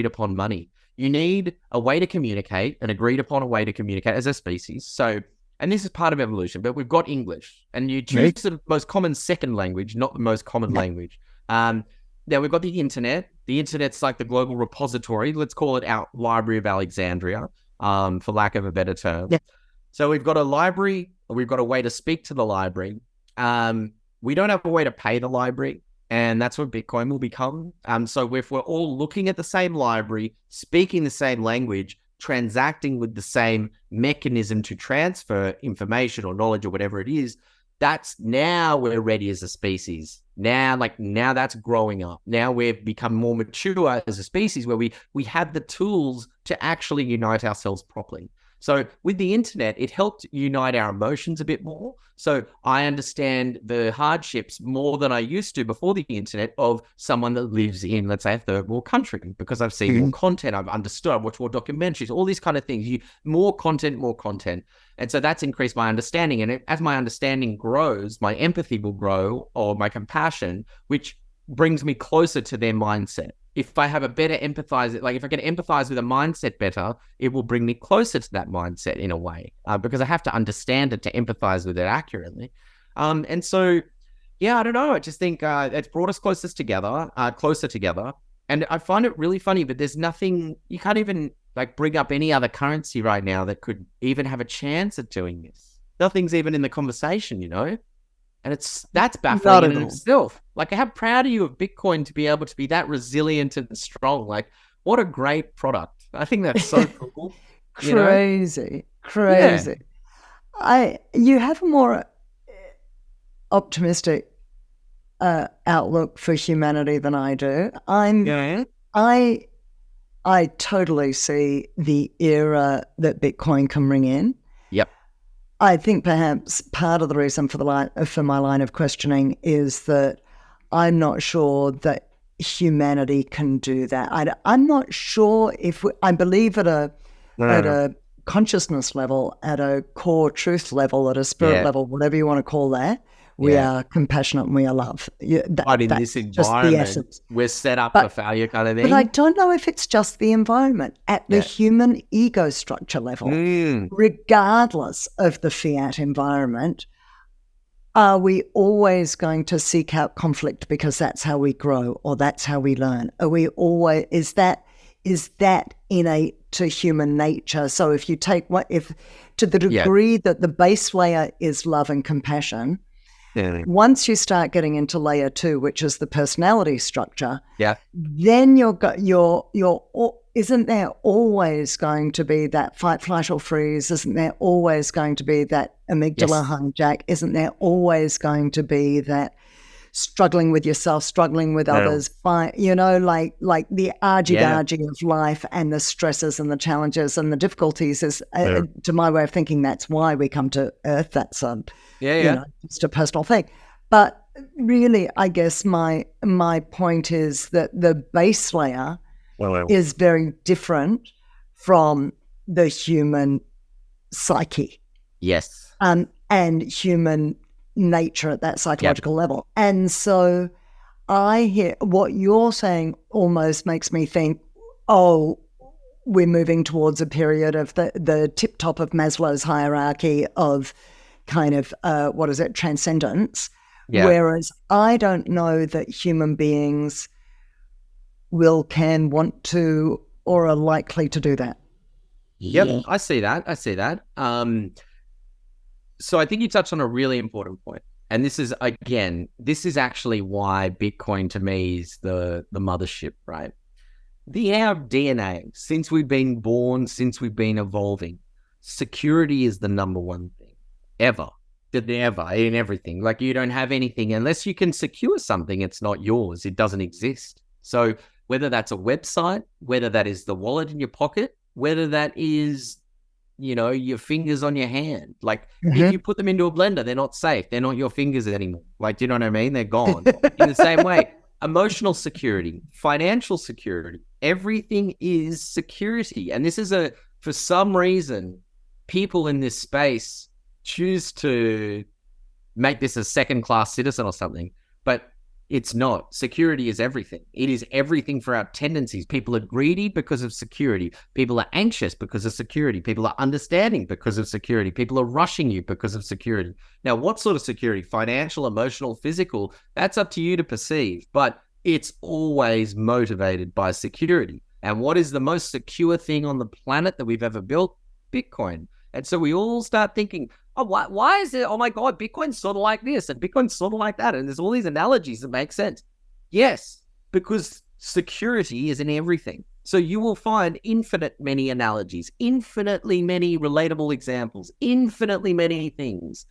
upon money. You need a way to communicate, an agreed upon a way to communicate as a species. So, and this is part of evolution, but we've got English, and you choose the most common second language, not the most common language. Now we've got the internet. The internet's like the global repository. Let's call it our Library of Alexandria, for lack of a better term. Yeah. So we've got a library. We've got a way to speak to the library. We don't have a way to pay the library, and that's what Bitcoin will become. So if we're all looking at the same library, speaking the same language, transacting with the same mechanism to transfer information or knowledge or whatever it is, that's now we're ready as a species. Now that's growing up. Now we've become more mature as a species where we have the tools to actually unite ourselves properly. So with the internet, it helped unite our emotions a bit more. So I understand the hardships more than I used to before the internet of someone that lives in, let's say, a third world country, because I've seen more content, I've understood, I've watched more documentaries, all these kind of things. More content. And so that's increased my understanding. And as my understanding grows, my empathy will grow, or my compassion, which brings me closer to their mindset. If I have a better empathize, like if I can empathize with a mindset better, it will bring me closer to that mindset in a way, because I have to understand it to empathize with it accurately. And so, yeah, I don't know. I just think it's brought us closer together. And I find it really funny, but there's nothing, you can't even like bring up any other currency right now that could even have a chance at doing this. Nothing's even in the conversation, you know? And that's baffling in itself. Like, how proud are you of Bitcoin to be able to be that resilient and strong? Like, what a great product. I think that's so cool. Crazy. Yeah. You have a more optimistic outlook for humanity than I do. I totally see the era that Bitcoin can bring in. Yep. I think perhaps part of the reason for my line of questioning is that I'm not sure that humanity can do that. I'm not sure if I believe at a consciousness level, at a core truth level, at a spirit level, whatever you want to call that, we are compassionate and we are love. But in this environment, we're set up for failure kind of thing. But I don't know if it's just the environment. At the human ego structure level, regardless of the fiat environment, are we always going to seek out conflict because that's how we grow or that's how we learn? Are we always, is that innate to human nature? So if you take to the degree that the base layer is love and compassion, once you start getting into layer 2, which is the personality structure, then isn't there always going to be that fight, flight, or freeze? Isn't there always going to be that amygdala hijack? Isn't there always going to be that struggling with yourself, struggling with others, like the argy-bargy of life and the stresses and the challenges and the difficulties is, to my way of thinking, that's why we come to Earth. That's just a personal thing. But really, I guess my point is that the base layer is very different from the human psyche. Yes. And human nature at that psychological level. And so I hear what you're saying almost makes me think, we're moving towards a period of the tip top of Maslow's hierarchy of kind of, transcendence. Yeah. Whereas I don't know that human beings can, want to, or are likely to do that. Yep, I see that. So I think you touched on a really important point. And this is actually why Bitcoin to me is the mothership, right? our DNA, since we've been born, since we've been evolving, security is the number one thing ever. Ever in everything. Like, you don't have anything unless you can secure something. It's not yours. It doesn't exist. So whether that's a website, whether that is the wallet in your pocket, whether that is, your fingers on your hand. Like, if you put them into a blender, they're not safe. They're not your fingers anymore. Like, do you know what I mean? They're gone. In the same way, emotional security, financial security, everything is security. And this is for some reason, people in this space choose to make this a second-class citizen or something, but it's not. Security is everything. It is everything for our tendencies. People are greedy because of security. People are anxious because of security. People are understanding because of security. People are rushing you because of security. Now, what sort of security? Financial, emotional, physical? That's up to you to perceive, but it's always motivated by security. And what is the most secure thing on the planet that we've ever built? Bitcoin. And so we all start thinking, oh, why is it? Oh my God, Bitcoin's sort of like this and Bitcoin's sort of like that. And there's all these analogies that make sense. Yes, because security is in everything. So you will find infinite many analogies, infinitely many relatable examples, infinitely many things,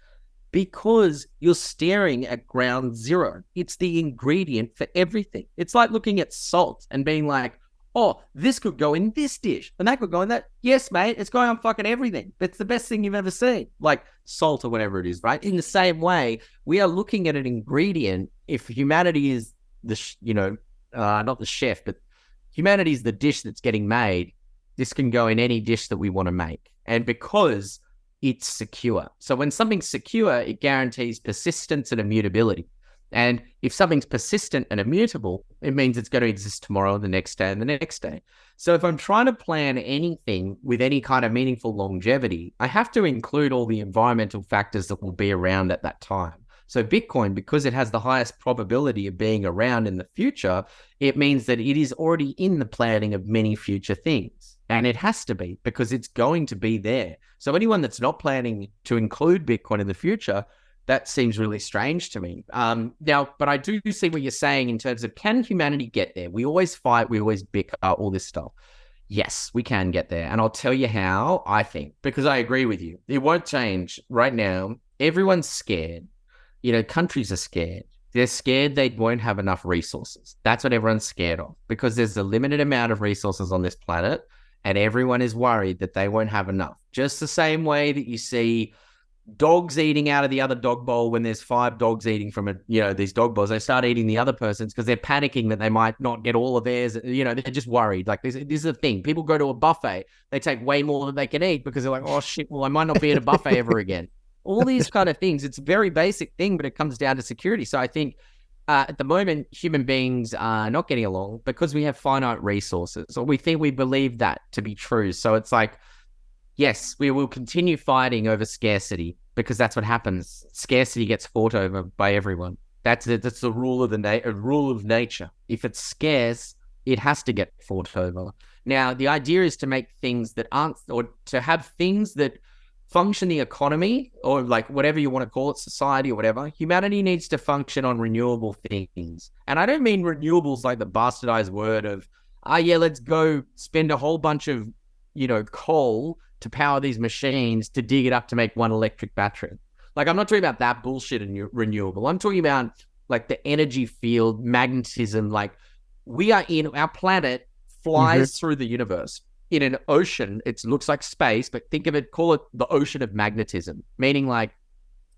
because you're staring at ground zero. It's the ingredient for everything. It's like looking at salt and being like, oh, this could go in this dish and that could go in that. Yes, mate, it's going on fucking everything. It's the best thing you've ever seen, like salt or whatever it is, right? In the same way, we are looking at an ingredient. If humanity is not the chef, but humanity is the dish that's getting made, this can go in any dish that we want to make. And because it's secure. So when something's secure, it guarantees persistence and immutability. And if something's persistent and immutable, it means it's going to exist tomorrow, the next day, and the next day. So if I'm trying to plan anything with any kind of meaningful longevity, I have to include all the environmental factors that will be around at that time. So Bitcoin, because it has the highest probability of being around in the future, it means that it is already in the planning of many future things. And it has to be, because it's going to be there. So anyone that's not planning to include Bitcoin in the future, that seems really strange to me. Now, but I do see what you're saying in terms of, can humanity get there? We always fight, we always bicker, all this stuff. Yes, we can get there. And I'll tell you how, I think, because I agree with you. It won't change right now. Everyone's scared. Countries are scared. They're scared they won't have enough resources. That's what everyone's scared of, because there's a limited amount of resources on this planet, and everyone is worried that they won't have enough. Just the same way that you see dogs eating out of the other dog bowl when there's 5 dogs eating from these dog bowls. They start eating the other person's because they're panicking that they might not get all of theirs. They're just worried. Like, this is the thing. People go to a buffet, they take way more than they can eat because they're like, oh shit, well, I might not be at a buffet ever again. All these kind of things. It's a very basic thing, but it comes down to security. So I think at the moment, human beings are not getting along because we have finite resources, or we believe that to be true. So it's like, yes, we will continue fighting over scarcity because that's what happens. Scarcity gets fought over by everyone. That's the rule of rule of nature. If it's scarce, it has to get fought over. Now, the idea is to make things that aren't, or to have things that function the economy, or like whatever you want to call it, society or whatever. Humanity needs to function on renewable things. And I don't mean renewables like the bastardized word of, let's go spend a whole bunch of, coal to power these machines to dig it up to make one electric battery. Like, I'm not talking about that bullshit in renewable. I'm talking about like the energy field, magnetism. Like, our planet flies through the universe. In an ocean, it looks like space, but call it the ocean of magnetism, meaning like,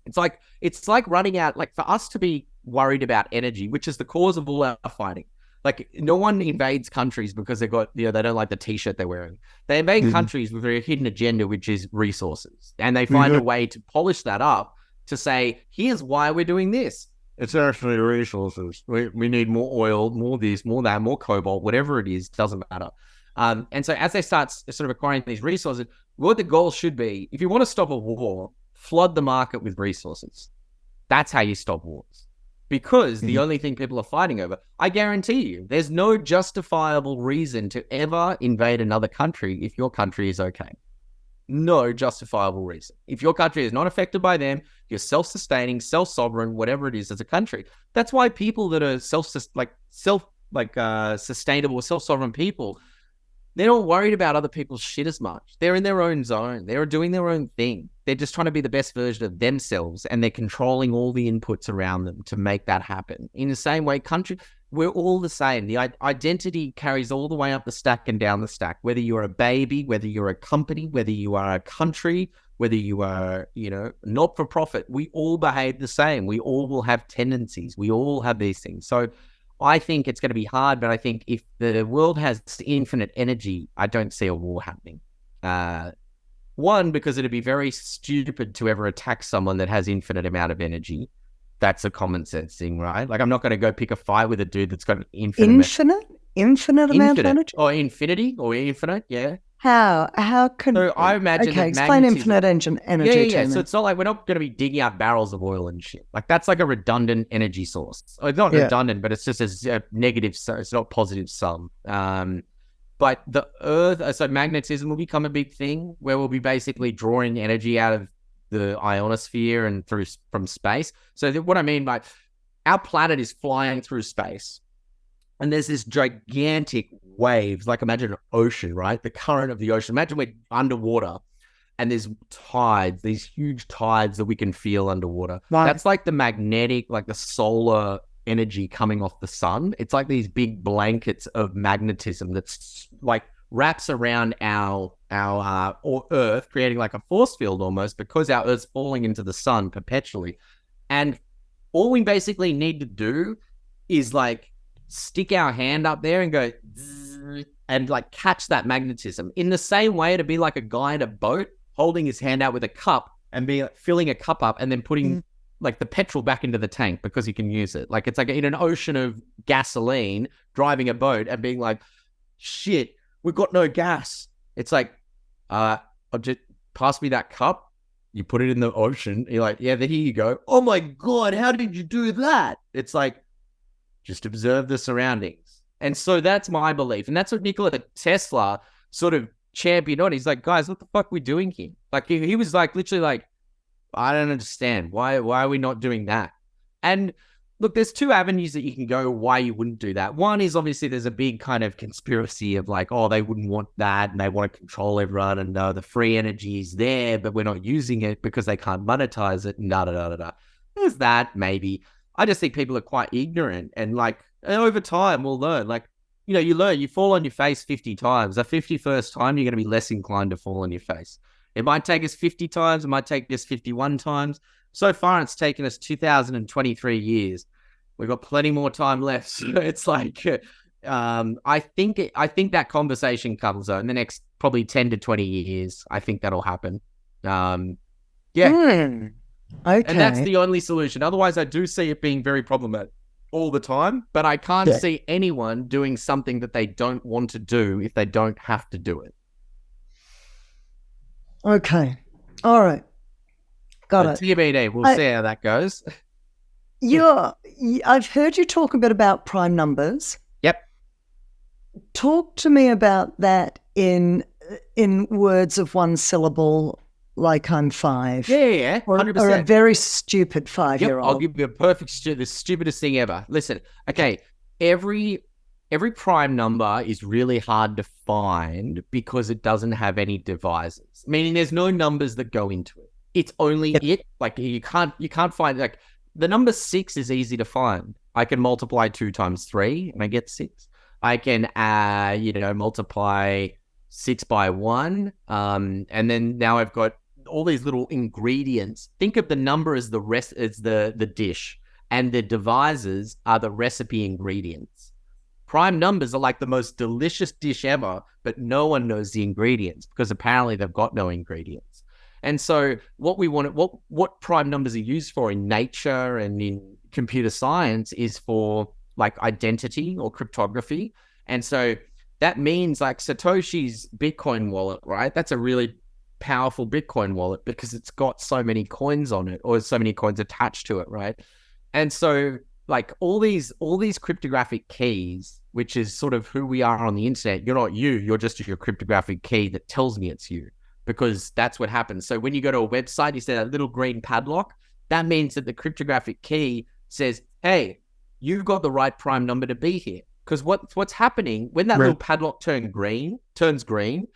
it's like running out, like for us to be worried about energy, which is the cause of all our fighting. Like, no one invades countries because they don't like the t-shirt they're wearing. They invade countries with a hidden agenda, which is resources. And they find a way to polish that up to say, here's why we're doing this. It's actually resources. We need more oil, more this, more that, more cobalt, whatever it is, doesn't matter. And so as they start sort of acquiring these resources, what the goal should be, if you want to stop a war, flood the market with resources. That's how you stop wars. Because the only thing people are fighting over, I guarantee you, there's no justifiable reason to ever invade another country if your country is okay. No justifiable reason. If your country is not affected by them, you're self-sustaining, self-sovereign, whatever it is as a country. That's why people that are sustainable, self-sovereign people, they're not worried about other people's shit as much. They're in their own zone. They're doing their own thing. They're just trying to be the best version of themselves, and they're controlling all the inputs around them to make that happen. In the same way, we're all the same. The identity carries all the way up the stack and down the stack, whether you're a baby, whether you're a company, whether you are a country, whether you are, not for profit. We all behave the same. We all will have tendencies. We all have these things. So I think it's going to be hard, but I think if the world has infinite energy, I don't see a war happening. One, because it'd be very stupid to ever attack someone that has infinite amount of energy. That's a common sense thing, right? Like, I'm not going to go pick a fight with a dude that's got an infinite amount of energy? Or infinity, or infinite, yeah. How can... So I imagine... Okay, explain infinite energy to me. So it's not like we're not going to be digging out barrels of oil and shit. Like, that's like a redundant energy source. It's not redundant, but it's just a negative, so it's not positive sum. But the Earth, so magnetism will become a big thing, where we'll be basically drawing energy out of the ionosphere and from space. So what I mean by our planet is flying through space, and there's this gigantic waves, like imagine an ocean, right? The current of the ocean. Imagine we're underwater and there's tides, these huge tides that we can feel underwater. Right. That's like the magnetic, like the solar energy coming off the sun. It's like these big blankets of magnetism that's like wraps around our Earth, creating like a force field almost, because our Earth's falling into the sun perpetually. And all we basically need to do is like stick our hand up there and go and like catch that magnetism. In the same way, to be like a guy in a boat holding his hand out with a cup and be like, filling a cup up and then putting like the petrol back into the tank because he can use it. Like, it's like in an ocean of gasoline, driving a boat and being like, shit, we've got no gas. It's like, just pass me that cup. You put it in the ocean. You're like, yeah, here you go. Oh my God, how did you do that? It's like, just observe the surroundings. And so that's my belief. And that's what Nikola Tesla sort of championed on. He's like, guys, what the fuck are we doing here? Like, he was like, literally like, I don't understand. Why are we not doing that? And look, there's two avenues that you can go why you wouldn't do that. One is obviously there's a big kind of conspiracy of like, oh, they wouldn't want that and they want to control everyone, and the free energy is there, but we're not using it because they can't monetize it, and da-da-da-da-da. There's that, maybe. I just think people are quite ignorant, and like over time we'll learn. Like, you learn, you fall on your face 50 times. The 51st time, you're going to be less inclined to fall on your face. It might take us 50 times. It might take us 51 times. So far, it's taken us 2023 years. We've got plenty more time left. So it's like, I think that conversation comes in the next probably 10 to 20 years. I think that'll happen. Yeah. Okay. And that's the only solution. Otherwise, I do see it being very problematic all the time, but I can't see anyone doing something that they don't want to do if they don't have to do it. Okay. All right. Got it. TBD. We'll see how that goes. I've heard you talk a bit about prime numbers. Yep. Talk to me about that in words of one syllable, like I'm 5. Yeah, 100%. Or a very stupid 5-year-old. I'll give you a perfect, the stupidest thing ever. Listen, okay, every prime number is really hard to find because it doesn't have any divisors, meaning there's no numbers that go into it. It's only it. Like, you can't find, like, the number 6 is easy to find. I can multiply 2 times 3 and I get 6. I can, multiply 6 by 1. And then now I've got all these little ingredients. Think of the number as the rest, as the dish, and the divisors are the recipe ingredients. Prime numbers are like the most delicious dish ever, but no one knows the ingredients because apparently they've got no ingredients. And so what prime numbers are used for in nature and in computer science is for like identity or cryptography. And so that means like Satoshi's Bitcoin wallet, right? That's a really powerful Bitcoin wallet because it's got so many coins on it, or so many coins attached to it, right? And so like all these cryptographic keys, which is sort of who we are on the internet, you're not you're just your cryptographic key that tells me it's you, because that's what happens. So when you go to a website, you see that little green padlock, that means that the cryptographic key says, hey, you've got the right prime number to be here. Because what's happening when that little padlock turns green,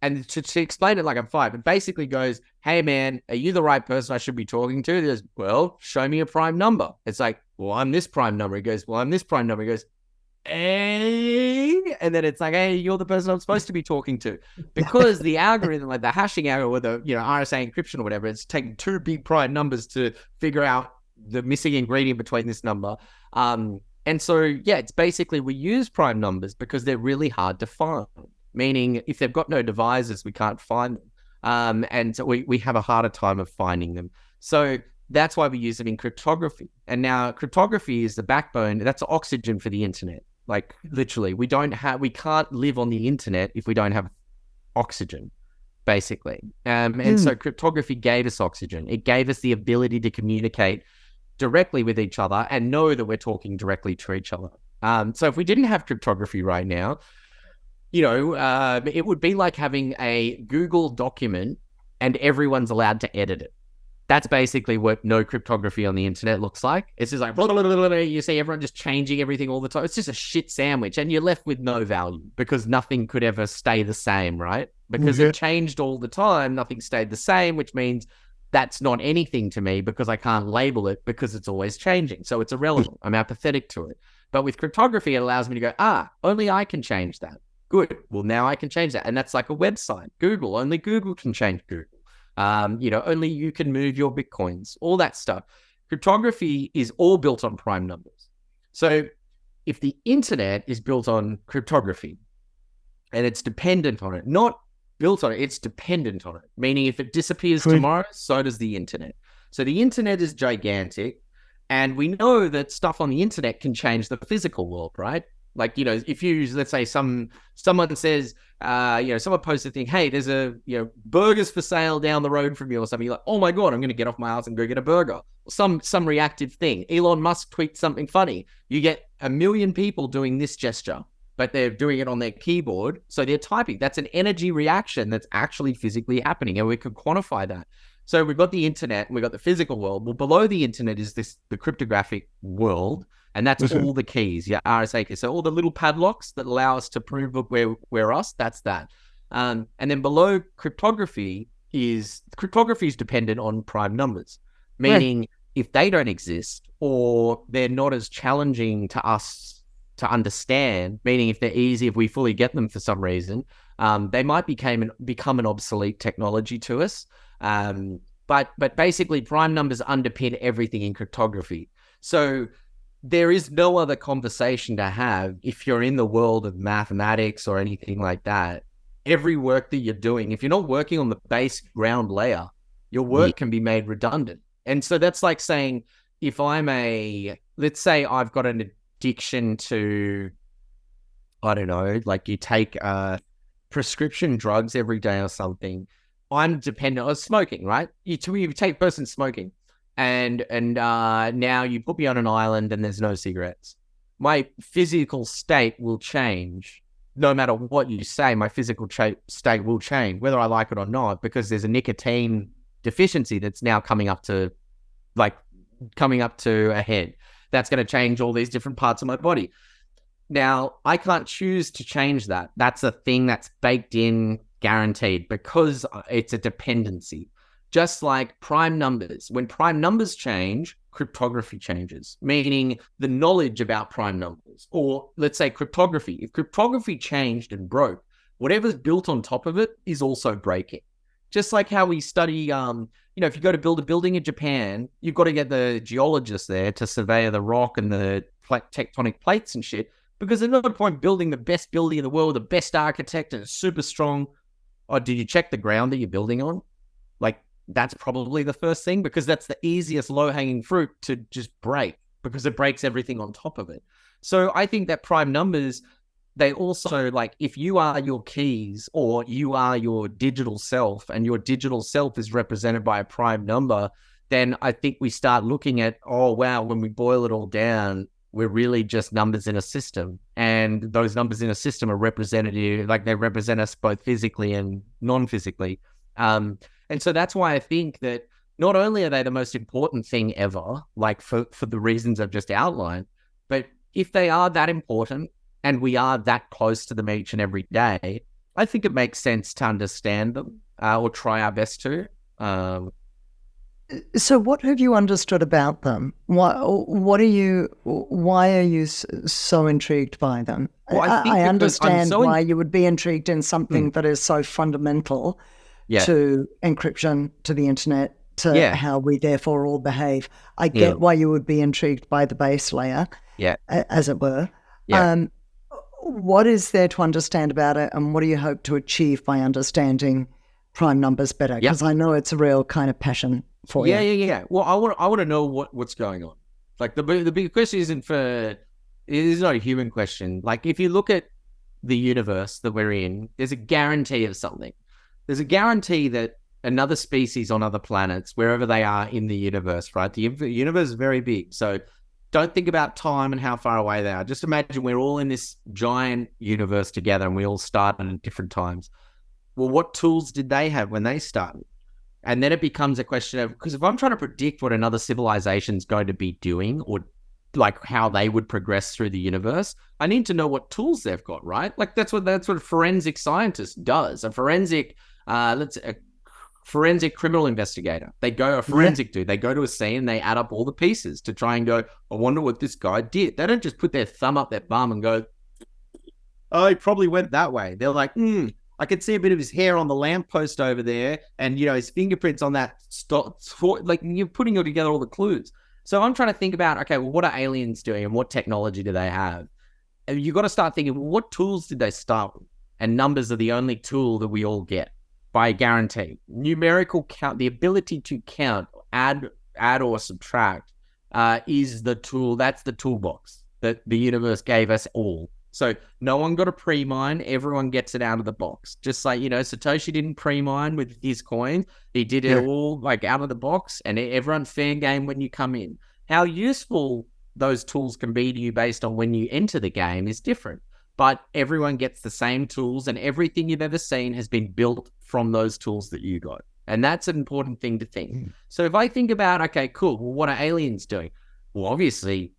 and to explain it like I'm five, it basically goes, hey man, are you the right person I should be talking to? It goes, well, show me a prime number. It's like, well, I'm this prime number. He goes, well, I'm this prime number. He goes, and then it's like, hey, you're the person I'm supposed to be talking to, because the algorithm, like the hashing algorithm, or the RSA encryption or whatever, it's taking two big prime numbers to figure out the missing ingredient between this number. And so it's basically we use prime numbers because they're really hard to find. Meaning, if they've got no divisors, we can't find them, and so we have a harder time of finding them. So that's why we use them in cryptography. And now cryptography is the backbone. That's oxygen for the internet. Like literally, we can't live on the internet if we don't have oxygen, basically. And so cryptography gave us oxygen. It gave us the ability to communicate directly with each other and know that we're talking directly to each other. So if we didn't have cryptography right now, it would be like having a Google document and everyone's allowed to edit it. That's basically what no cryptography on the internet looks like. It's just like, blah, blah, blah, blah, blah. You see everyone just changing everything all the time. It's just a shit sandwich, and you're left with no value because nothing could ever stay the same, right? Because it changed all the time. Nothing stayed the same, which means that's not anything to me because I can't label it because it's always changing. So it's irrelevant. I'm apathetic to it. But with cryptography, it allows me to go, only I can change that. Good. Well, now I can change that. And that's like a website. Google. Only Google can change Google. Only you can move your Bitcoins, all that stuff. Cryptography is all built on prime numbers. So if the internet is built on cryptography and it's dependent on it, not built on it, it's dependent on it. Meaning if it disappears tomorrow, so does the internet. So the internet is gigantic, and we know that stuff on the internet can change the physical world, right? Like, if you, let's say someone says, someone posts a thing, hey, there's burgers for sale down the road from you or something. You're like, oh my God, I'm going to get off my ass and go get a burger. Some reactive thing. Elon Musk tweets something funny. You get 1 million people doing this gesture, but they're doing it on their keyboard. So they're typing. That's an energy reaction that's actually physically happening. And we can quantify that. So we've got the internet and we've got the physical world. Well, below the internet is the cryptographic world. And that's all the keys, RSA keys. So all the little padlocks that allow us to prove that we're us, that's that. And then below cryptography is dependent on prime numbers, meaning if they don't exist or they're not as challenging to us to understand, meaning if they're easy, if we fully get them for some reason, they might become an obsolete technology to us. But basically prime numbers underpin everything in cryptography. So there is no other conversation to have if you're in the world of mathematics or anything like that. Every work that you're doing, if you're not working on the base ground layer, your work can be made redundant. And so that's like saying, if let's say I've got an addiction to, I don't know, like you take prescription drugs every day or something. I'm dependent on smoking, right? You take a person smoking. And now you put me on an island and there's no cigarettes. My physical state will change. No matter what you say, my physical state will change, whether I like it or not, because there's a nicotine deficiency that's now coming up to a head. That's going to change all these different parts of my body. Now, I can't choose to change that. That's a thing that's baked in, guaranteed, because it's a dependency. Just like prime numbers. When prime numbers change, cryptography changes, meaning the knowledge about prime numbers. Or let's say cryptography. If cryptography changed and broke, whatever's built on top of it is also breaking. Just like how we study, if you go to build a building in Japan, you've got to get the geologists there to survey the rock and the tectonic plates and shit, because there's no point building the best building in the world, the best architect, and it's super strong. Or did you check the ground that you're building on? Like, that's probably the first thing, because that's the easiest low-hanging fruit to just break, because it breaks everything on top of it. So I think that prime numbers, they also, like, if you are your keys or you are your digital self and your digital self is represented by a prime number, then I think we start looking at, oh, wow, when we boil it all down, we're really just numbers in a system. And those numbers in a system are representative, like they represent us both physically and non-physically. And so that's why I think that not only are they the most important thing ever, like for the reasons I've just outlined, but if they are that important, and we are that close to them each and every day, I think it makes sense to understand them or try our best to. So what have you understood about them? Why are you so intrigued by them? Well, I understand why you would be intrigued in something that is so fundamental to encryption, to the internet, to how we therefore all behave. I get why you would be intrigued by the base layer, as it were. What is there to understand about it, and what do you hope to achieve by understanding prime numbers better? Because I know it's a real kind of passion for you. Yeah. Well, I want to know what's going on. Like the big question it is not a human question. Like if you look at the universe that we're in, there's a guarantee of something. There's a guarantee that another species on other planets, wherever they are in the universe, right? The universe is very big. So don't think about time and how far away they are. Just imagine we're all in this giant universe together and we all started at different times. Well, what tools did they have when they started? And then it becomes a question of, because if I'm trying to predict what another civilization is going to be doing, or like how they would progress through the universe, I need to know what tools they've got, right? Like that's what a forensic scientist does. A forensic criminal investigator. They go to a scene and they add up all the pieces to try and go, I wonder what this guy did. They don't just put their thumb up their bum and go, oh, he probably went that way. They're like, I could see a bit of his hair on the lamppost over there, and his fingerprints on that. Like you're putting together all the clues. So I'm trying to think about, okay, well, what are aliens doing, and what technology do they have? And you got to start thinking, well, what tools did they start with? And numbers are the only tool that we all get by guarantee. Numerical count, the ability to count, add or subtract, is the tool. That's the toolbox that the universe gave us all. So no one got a pre-mine. Everyone gets it out of the box. Just like, Satoshi didn't pre-mine with his coins. He did it all like out of the box, and everyone fair game when you come in. How useful those tools can be to you based on when you enter the game is different. But everyone gets the same tools, and everything you've ever seen has been built from those tools that you got. And that's an important thing to think. So if I think about, okay, cool, well, what are aliens doing? Well, obviously,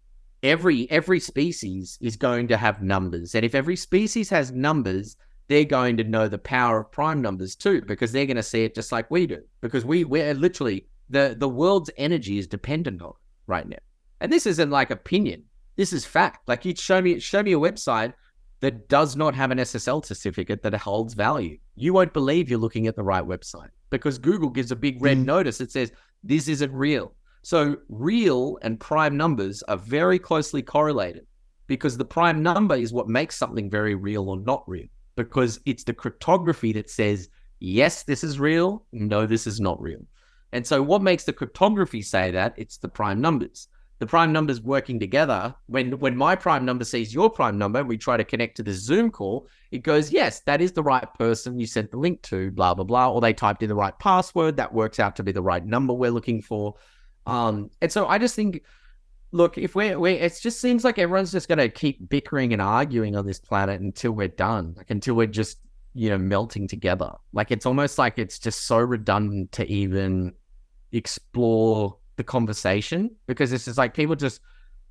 every species is going to have numbers. And if every species has numbers, they're going to know the power of prime numbers too, because they're going to see it just like we do. Because we're literally, the world's energy is dependent on it right now. And this isn't like opinion. This is fact. Like you'd show me a website that does not have an SSL certificate that holds value. You won't believe you're looking at the right website, because Google gives a big red notice that says, this isn't real. So real and prime numbers are very closely correlated, because the prime number is what makes something very real or not real, because it's the cryptography that says, yes, this is real, no, this is not real. And so what makes the cryptography say that? It's the prime numbers. The prime numbers working together, when my prime number sees your prime number, we try to connect to this Zoom call, it goes, yes, that is the right person you sent the link to, blah, blah, blah, or they typed in the right password, that works out to be the right number we're looking for. And so I just think, look, if it just seems like everyone's just going to keep bickering and arguing on this planet until we're done, like until we're just, melting together. Like it's almost like it's just so redundant to even explore the conversation, because it's just like people just,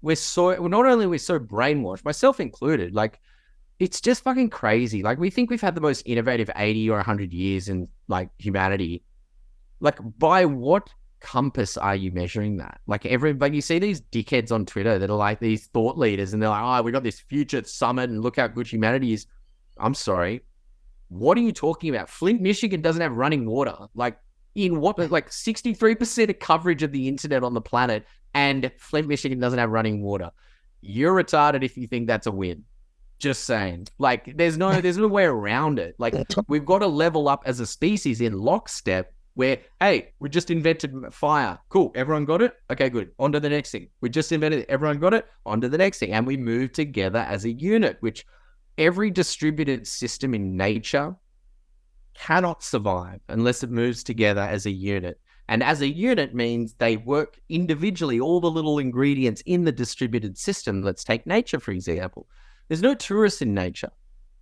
not only we're so brainwashed, myself included, like it's just fucking crazy. Like we think we've had the most innovative 80 or 100 years in like humanity. Like by what compass are you measuring that? Like you see these dickheads on Twitter that are like these thought leaders, and they're like, oh, we got this future summit and look how good humanity is. I'm sorry, what are you talking about? Flint, Michigan doesn't have running water. Like in what, like 63% of coverage of the internet on the planet, and Flint, Michigan doesn't have running water. You're retarded if you think that's a win. Just saying. Like there's no way around it. Like we've got to level up as a species in lockstep, where, hey, we just invented fire. Cool. Everyone got it? Okay, good. On to the next thing. We just invented it. Everyone got it? On to the next thing. And we move together as a unit, which every distributed system in nature cannot survive unless it moves together as a unit. And as a unit means they work individually, all the little ingredients in the distributed system. Let's take nature, for example. There's no tourists in nature.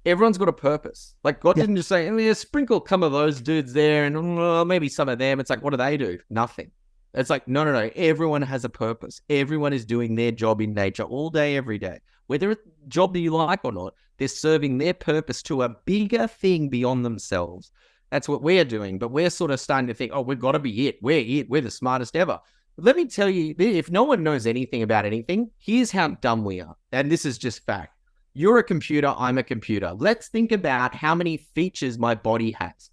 Everyone's got a purpose. Like God didn't just say, sprinkle some of those dudes there and maybe some of them. It's like, what do they do? Nothing. It's like, no. Everyone has a purpose. Everyone is doing their job in nature all day, every day. Whether job that you like or not, they're serving their purpose to a bigger thing beyond themselves. That's what we're doing. But we're sort of starting to think, oh, we've got to be it. We're it. We're the smartest ever. Let me tell you, if no one knows anything about anything, here's how dumb we are. And this is just fact. You're a computer. I'm a computer. Let's think about how many features my body has.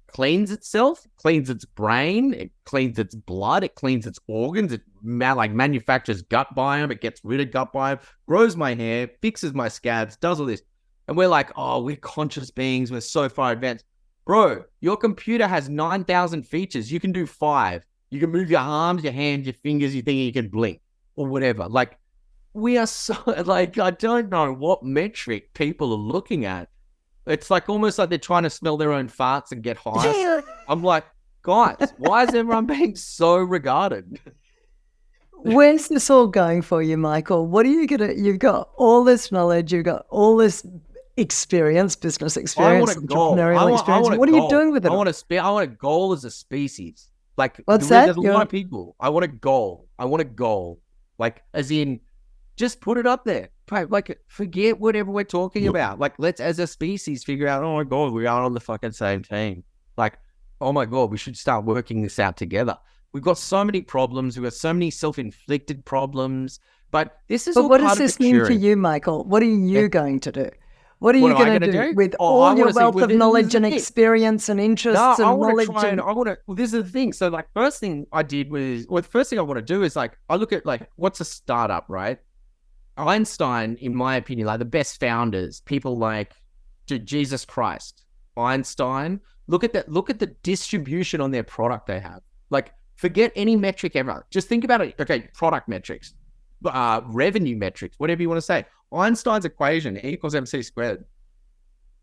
Cleans itself, cleans its brain, it cleans its blood, it cleans its organs, it manufactures gut biome, it gets rid of gut biome, grows my hair, fixes my scabs, does all this. And we're like, oh, we're conscious beings, we're so far advanced. Bro, your computer has 9,000 features. You can do 5. You can move your arms, your hands, your fingers, you think you can blink or whatever. Like, we are so, like, I don't know what metric people are looking at. It's like almost like they're trying to smell their own farts and get high. I'm like, guys, why is everyone being so regarded? Where's this all going for you, Michael? What are you gonna? You've got all this knowledge, you've got all this experience, business experience, entrepreneurial experience. What are you doing with it? I want a goal as a species. Like, what's that? There's a lot of people. I want a goal. Like, as in, just put it up there. Like, forget whatever we're talking about. Like, let's, as a species, figure out, oh my God, we are on the fucking same team. Like, oh my God, we should start working this out together. We've got so many problems. We've got so many self-inflicted problems. But this is all part of what does this mean for you, Michael? What are you going to do? What are you going to do with all your wealth of knowledge and experience and interests and knowledge? Well, this is the thing. So, like, first thing I did was, the first thing I want to do is, like, I look at, like, what's a startup, right? Einstein, in my opinion, like the best founders, people like Jesus Christ, Einstein, look at the distribution on their product they have. Like, forget any metric ever. Just think about it. Okay, product metrics, revenue metrics, whatever you want to say. Einstein's equation, E equals MC squared.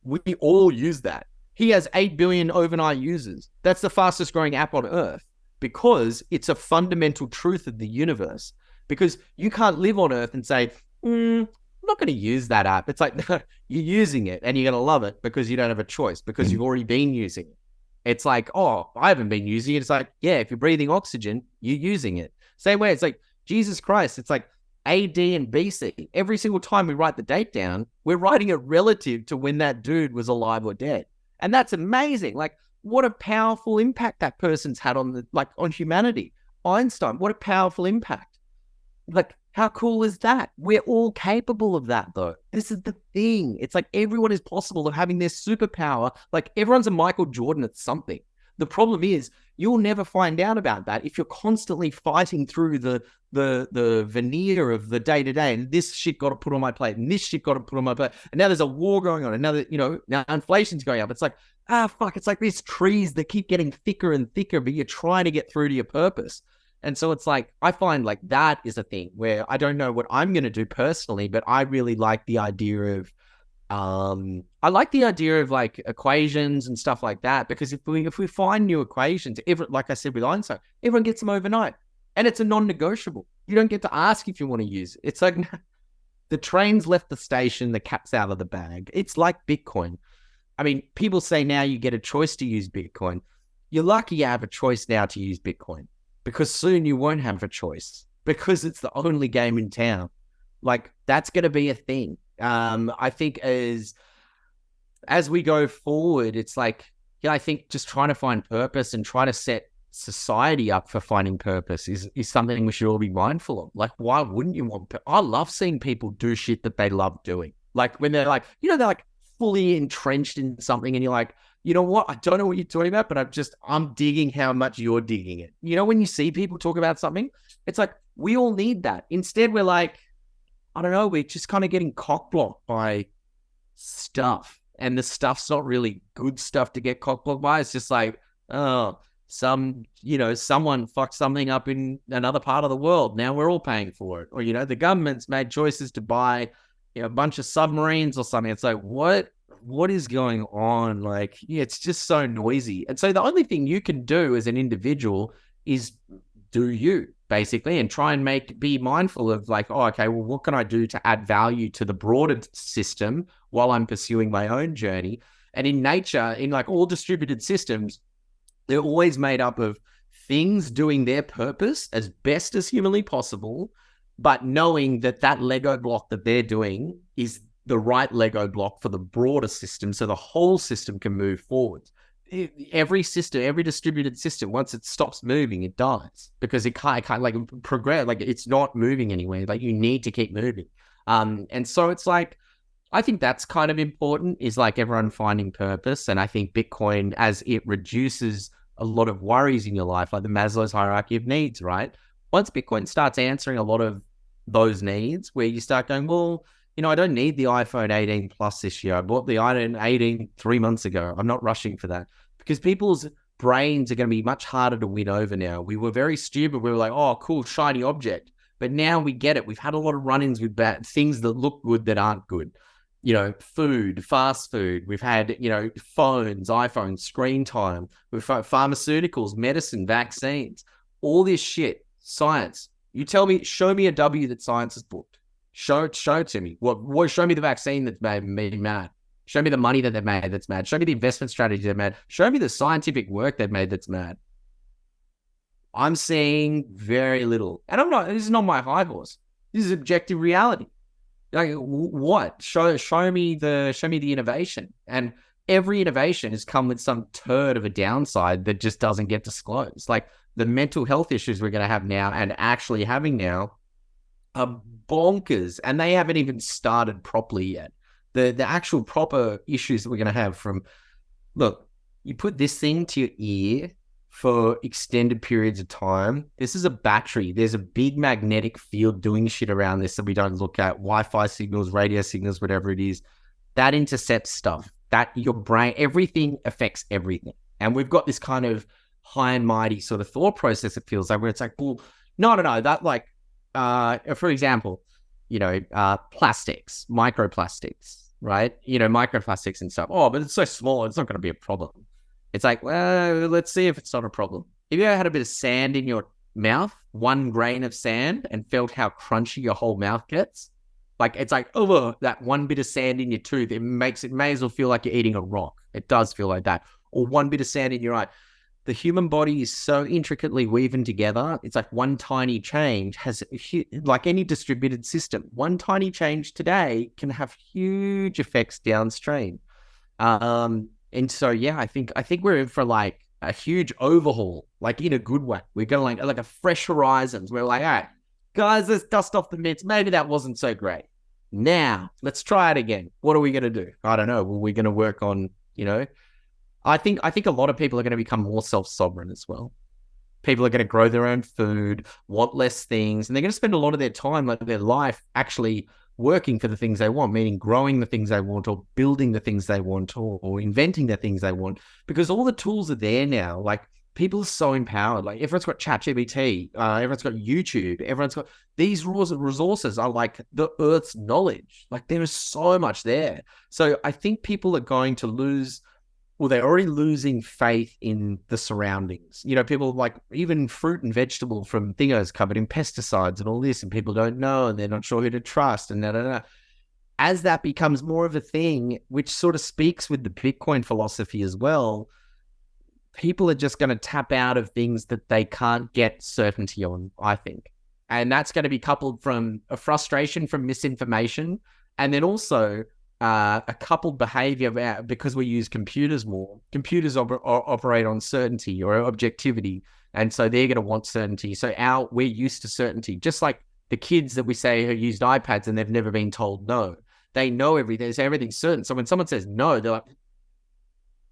We all use that. He has 8 billion overnight users. That's the fastest growing app on Earth because it's a fundamental truth of the universe. Because you can't live on Earth and say, I'm not going to use that app. It's like, no, you're using it and you're going to love it because you don't have a choice because you've already been using it. It's like, oh, I haven't been using it. It's like, yeah, if you're breathing oxygen, you're using it. Same way, it's like, Jesus Christ, it's like AD and BC. Every single time we write the date down, we're writing it relative to when that dude was alive or dead. And that's amazing. Like, what a powerful impact that person's had on on humanity. Einstein, what a powerful impact. Like, how cool is that? We're all capable of that, though. This is the thing. It's like everyone is possible of having their superpower. Like, everyone's a Michael Jordan at something. The problem is you'll never find out about that if you're constantly fighting through the veneer of the day-to-day, and this shit got to put on my plate, and this shit got to put on my plate, and now there's a war going on, and now inflation's going up. It's like, fuck, it's like these trees that keep getting thicker and thicker, but you're trying to get through to your purpose. And so it's like, I find like that is a thing where I don't know what I'm going to do personally, but I really like the idea of, like equations and stuff like that, because if we find new equations, like I said with Einstein, everyone gets them overnight and it's a non-negotiable. You don't get to ask if you want to use it. It's like the train's left the station, the cat's out of the bag. It's like Bitcoin. I mean, people say now you get a choice to use Bitcoin. You're lucky you have a choice now to use Bitcoin, because soon you won't have a choice because it's the only game in town. Like, that's going to be a thing. I think as we go forward, it's like, I think just trying to find purpose and trying to set society up for finding purpose is something we should all be mindful of. Like, why wouldn't you want, I love seeing people do shit that they love doing. Like, when they're like, they're like fully entrenched in something and you're like, you know what? I don't know what you're talking about, but I'm digging how much you're digging it. When you see people talk about something, it's like, we all need that. Instead, we're like, I don't know, we're just kind of getting cock-blocked by stuff. And the stuff's not really good stuff to get cock-blocked by. It's just like, oh, someone fucked something up in another part of the world. Now we're all paying for it. Or, the government's made choices to buy, a bunch of submarines or something. It's like, what is going on? Like, it's just so noisy. And so the only thing you can do as an individual is do you, basically, and try and be mindful of like, oh, okay, well, what can I do to add value to the broader system while I'm pursuing my own journey? And in nature, in like all distributed systems, they're always made up of things doing their purpose as best as humanly possible, but knowing that that Lego block that they're doing is the right Lego block for the broader system, so the whole system can move forward. Every system, every distributed system, once it stops moving, it dies because it can't like progress. Like it's not moving anywhere. Like you need to keep moving. And so it's like, I think that's kind of important, is like everyone finding purpose. And I think Bitcoin, as it reduces a lot of worries in your life, like the Maslow's hierarchy of needs, right? Once Bitcoin starts answering a lot of those needs, where you start going, well, you know, I don't need the iPhone 18 Plus this year. I bought the iPhone 18 3 months ago. I'm not rushing for that, because people's brains are going to be much harder to win over now. We were very stupid. We were like, oh, cool, shiny object. But now we get it. We've had a lot of run-ins with bad things that look good that aren't good. You know, food, fast food. We've had, you know, phones, iPhones, screen time. We've had pharmaceuticals, medicine, vaccines, all this shit, science. You tell me, show me a W that science has booked. Show it to me. What? Show me the vaccine that's made me mad. Show me the money that they've made that's mad. Show me the investment strategy they've made. Show me the scientific work they've made that's mad. I'm seeing very little. And this is not my high horse. This is objective reality. Like what? Show me the innovation. And every innovation has come with some turd of a downside that just doesn't get disclosed. Like the mental health issues we're going to have now and actually having now are bonkers, and they haven't even started properly yet. The actual proper issues that we're going to have from, look, you put this thing to your ear for extended periods of time. This is a battery. There's a big magnetic field doing shit around this that we don't look at. Wi-Fi signals, radio signals, whatever it is. That intercepts stuff. That your brain, everything affects everything. And we've got this kind of high and mighty sort of thought process, it feels like, where it's like, well, no, that like, for example, you know, plastics, microplastics, right? You know, microplastics and stuff. Oh, but it's so small, it's not going to be a problem. It's like, well, let's see if it's not a problem. Have you ever had a bit of sand in your mouth, 1 grain of sand, and felt how crunchy your whole mouth gets? Like, it's like, oh, that 1 bit of sand in your tooth, it may as well feel like you're eating a rock. It does feel like that. Or 1 bit of sand in your eye. The human body is so intricately woven together. It's like one tiny change has, like any distributed system, one tiny change today can have huge effects downstream. And so, yeah, I think we're in for like a huge overhaul, like in a good way. We're going like a fresh horizons. We're like, all right, guys, let's dust off the mitts. Maybe that wasn't so great. Now let's try it again. What are we going to do? I don't know. Well, we're going to work on, you know, I think a lot of people are going to become more self-sovereign as well. People are going to grow their own food, want less things, and they're going to spend a lot of their time, like their life, actually working for the things they want, meaning growing the things they want, or building the things they want, or inventing the things they want, because all the tools are there now. Like, people are so empowered. Like, everyone's got ChatGBT, everyone's got YouTube, everyone's got these resources are like the Earth's knowledge. Like, there is so much there. So I think people are going to lose, well, they're already losing faith in the surroundings. You know, people like even fruit and vegetable from thingos covered in pesticides and all this, and people don't know, and they're not sure who to trust, and As that becomes more of a thing, which sort of speaks with the Bitcoin philosophy as well, people are just going to tap out of things that they can't get certainty on, I think. And that's going to be coupled from a frustration from misinformation, and then also a coupled behavior because we use computers more. Computers operate on certainty or objectivity, and so they're going to want certainty. So we're used to certainty, just like the kids that we say who used iPads and they've never been told no. They know everything. They say everything's certain. So when someone says no, they're like,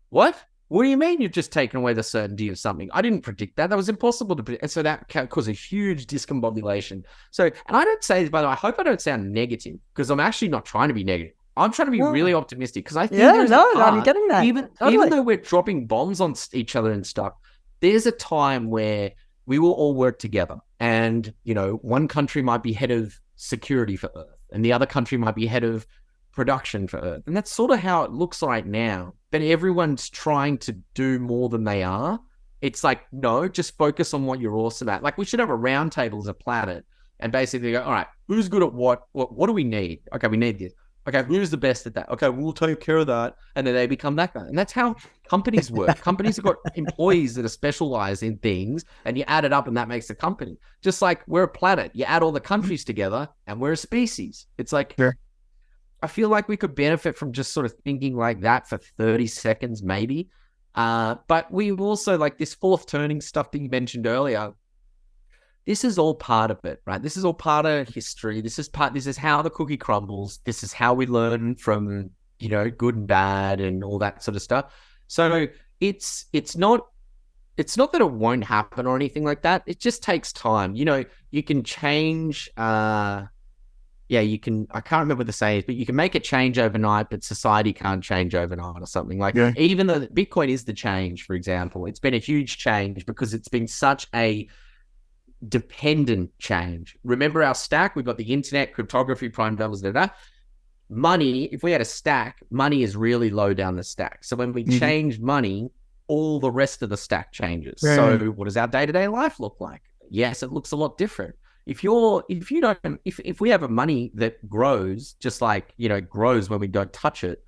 what? What do you mean you've just taken away the certainty of something? I didn't predict that. That was impossible to predict. And so that can cause a huge discombobulation. So, and I don't say this, by the way, I hope I don't sound negative, because I'm actually not trying to be negative. I'm trying to be really optimistic, because I think I'm getting that. Even though we're dropping bombs on each other and stuff, there's a time where we will all work together. And, you know, one country might be head of security for Earth, and the other country might be head of production for Earth. And that's sort of how it looks right now. But everyone's trying to do more than they are. It's like, no, just focus on what you're awesome at. Like, we should have a round table as a planet and basically go, all right, who's good at what do we need? Okay, we need this. Okay, who's the best at that? Okay, we'll take care of that. And then they become that guy. And that's how companies work. Companies have got employees that are specialized in things, and you add it up and that makes a company. Just like we're a planet. You add all the countries together and we're a species. It's like, Sure. I feel like we could benefit from just sort of thinking like that for 30 seconds, maybe. But we also like this fourth turning stuff that you mentioned earlier. This is all part of it, right? This is all part of history. This is how the cookie crumbles. This is how we learn from, good and bad and all that sort of stuff. So it's not that it won't happen or anything like that. It just takes time. You can change, I can't remember what the saying is, but you can make a change overnight, but society can't change overnight or something. Like, even though Bitcoin is the change, for example, it's been a huge change because it's been such a dependent change. Remember our stack? We've got the internet, cryptography, prime numbers, money. If we had a stack, money is really low down the stack. So when we change money, all the rest of the stack changes. Right. So what does our day-to-day life look like? Yes, it looks a lot different. If we have a money that grows, just like, grows when we don't touch it,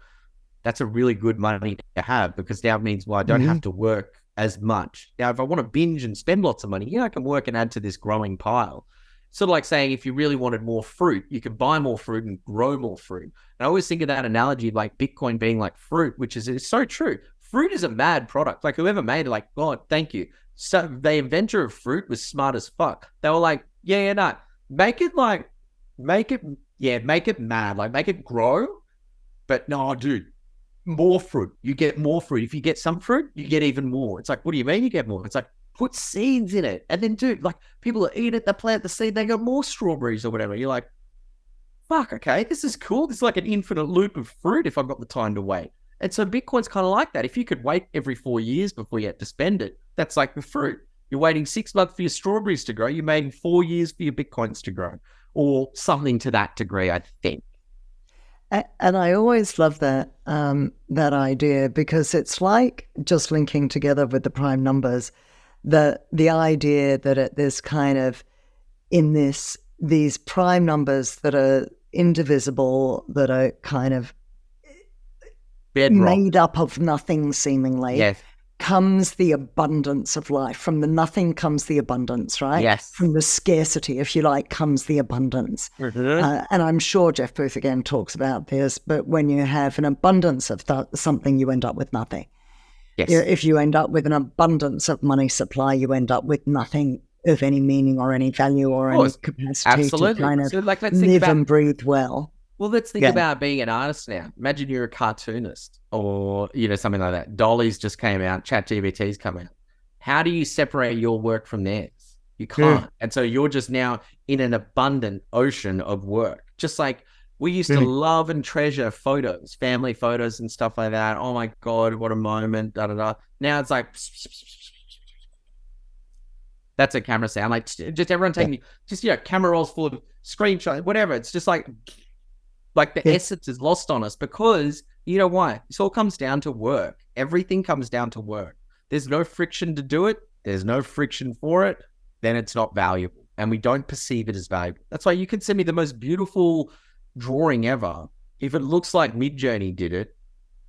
that's a really good money to have, because that means, well, I don't have to work as much. Now, if I want to binge and spend lots of money, I can work and add to this growing pile. Sort of like saying, if you really wanted more fruit, you could buy more fruit and grow more fruit. And I always think of that analogy, like Bitcoin being like fruit, which is so true. Fruit is a mad product. Like, whoever made it, like, God, thank you. So the inventor of fruit was smart as fuck. They were like, make it mad, like make it grow. But no, dude, more fruit. You get more fruit. If you get some fruit, you get even more. It's like, what do you mean you get more? It's like, put seeds in it. And then, dude, like, people eat it, they plant the seed, they got more strawberries or whatever. You're like, fuck, okay, this is cool. This is like an infinite loop of fruit if I've got the time to wait. And so Bitcoin's kind of like that. If you could wait every 4 years before you had to spend it, that's like the fruit. You're waiting 6 months for your strawberries to grow. You're waiting 4 years for your Bitcoins to grow, or something to that degree, I think. And I always love that idea, because it's like, just linking together with the prime numbers, the idea that at this kind of, in these prime numbers that are indivisible, that are kind of Bedrock. made up of nothing seemingly, Yes. comes the abundance of life. From the nothing comes the abundance, right? Yes. From the scarcity, if you like, comes the abundance. And I'm sure Jeff Booth again talks about this, but when you have an abundance of something, you end up with nothing. Yes. If you end up with an abundance of money supply, you end up with nothing of any meaning or any value or any capacity to kind of live and breathe well. Well, let's think about being an artist now. Imagine you're a cartoonist or, something like that. Dolly's just came out, ChatGBT's come out. How do you separate your work from theirs? You can't. Yeah. And so you're just now in an abundant ocean of work. Just like we used to love and treasure photos, family photos and stuff like that. Oh my God, what a moment, da-da-da. Now it's like, that's a camera sound. Like, just everyone taking, camera rolls full of screenshots, whatever. It's just like the essence is lost on us, because you know why? This all comes down to work. Everything comes down to work. There's no friction to do it. There's no friction for it. Then it's not valuable, and we don't perceive it as valuable. That's why you can send me the most beautiful drawing ever. If it looks like Midjourney did it,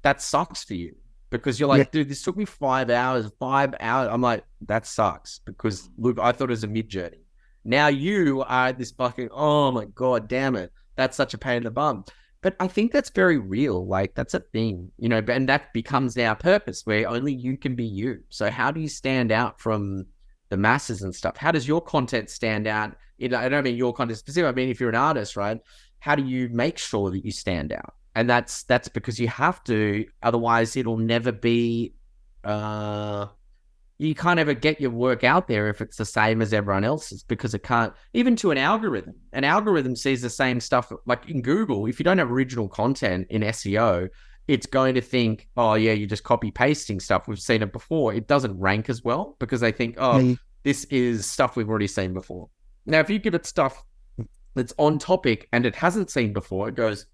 that sucks for you, because you're like, dude, this took me 5 hours. I'm like, that sucks, because look, I thought it was a Midjourney. Now you are this fucking, oh my God, damn it. That's such a pain in the bum. But I think that's very real. Like, that's a thing, and that becomes our purpose, where only you can be you. So how do you stand out from the masses and stuff? How does your content stand out? I don't mean your content specific. I mean, if you're an artist, right? How do you make sure that you stand out? And that's because you have to, otherwise it'll never be, you can't ever get your work out there if it's the same as everyone else's, because it can't, even to an algorithm sees the same stuff. Like in Google, if you don't have original content in SEO, it's going to think, oh yeah, you're just copy pasting stuff. We've seen it before. It doesn't rank as well, because they think, this is stuff we've already seen before. Now, if you give it stuff that's on topic and it hasn't seen before, it goes,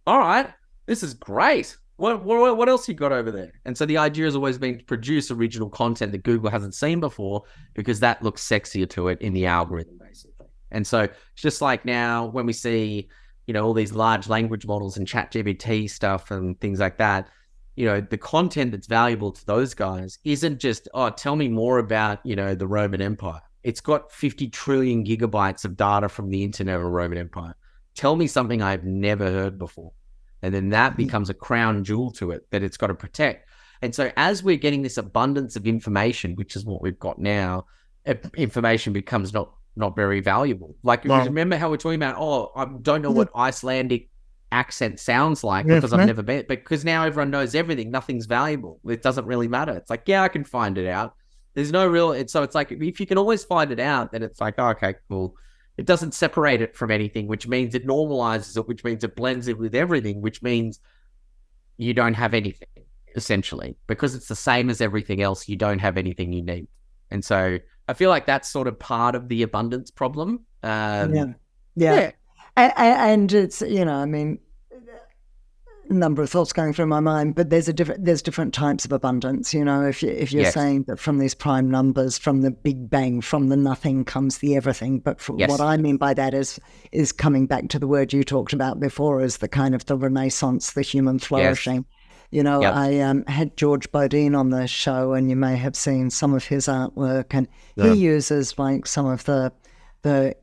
all right, this is great. What else you got over there? And so the idea has always been to produce original content that Google hasn't seen before, because that looks sexier to it in the algorithm, basically. And so it's just like now when we see all these large language models and chat GBT stuff and things like that, the content that's valuable to those guys isn't just, tell me more about, the Roman Empire. It's got 50 trillion gigabytes of data from the internet of the Roman Empire. Tell me something I've never heard before. And then that becomes a crown jewel to it that it's got to protect. And so as we're getting this abundance of information, which is what we've got now, information becomes not very valuable. Like, remember how we're talking about, I don't know what Icelandic accent sounds like because I've never been, because now everyone knows everything. Nothing's valuable. It doesn't really matter. It's like, yeah, I can find it out. There's no real, so it's like, if you can always find it out, then it's like, okay, cool. It doesn't separate it from anything, which means it normalizes it, which means it blends it with everything, which means you don't have anything, essentially. Because it's the same as everything else, you don't have anything you need. And so I feel like that's sort of part of the abundance problem. Yeah. And it's, I mean, a number of thoughts going through my mind, but there's different types of abundance. If you're saying that from these prime numbers, from the Big Bang, from the nothing comes the everything. But what I mean by that is coming back to the word you talked about before, is the kind of the Renaissance, the human flourishing. I had George Bodine on the show, and you may have seen some of his artwork, and he uses like some of the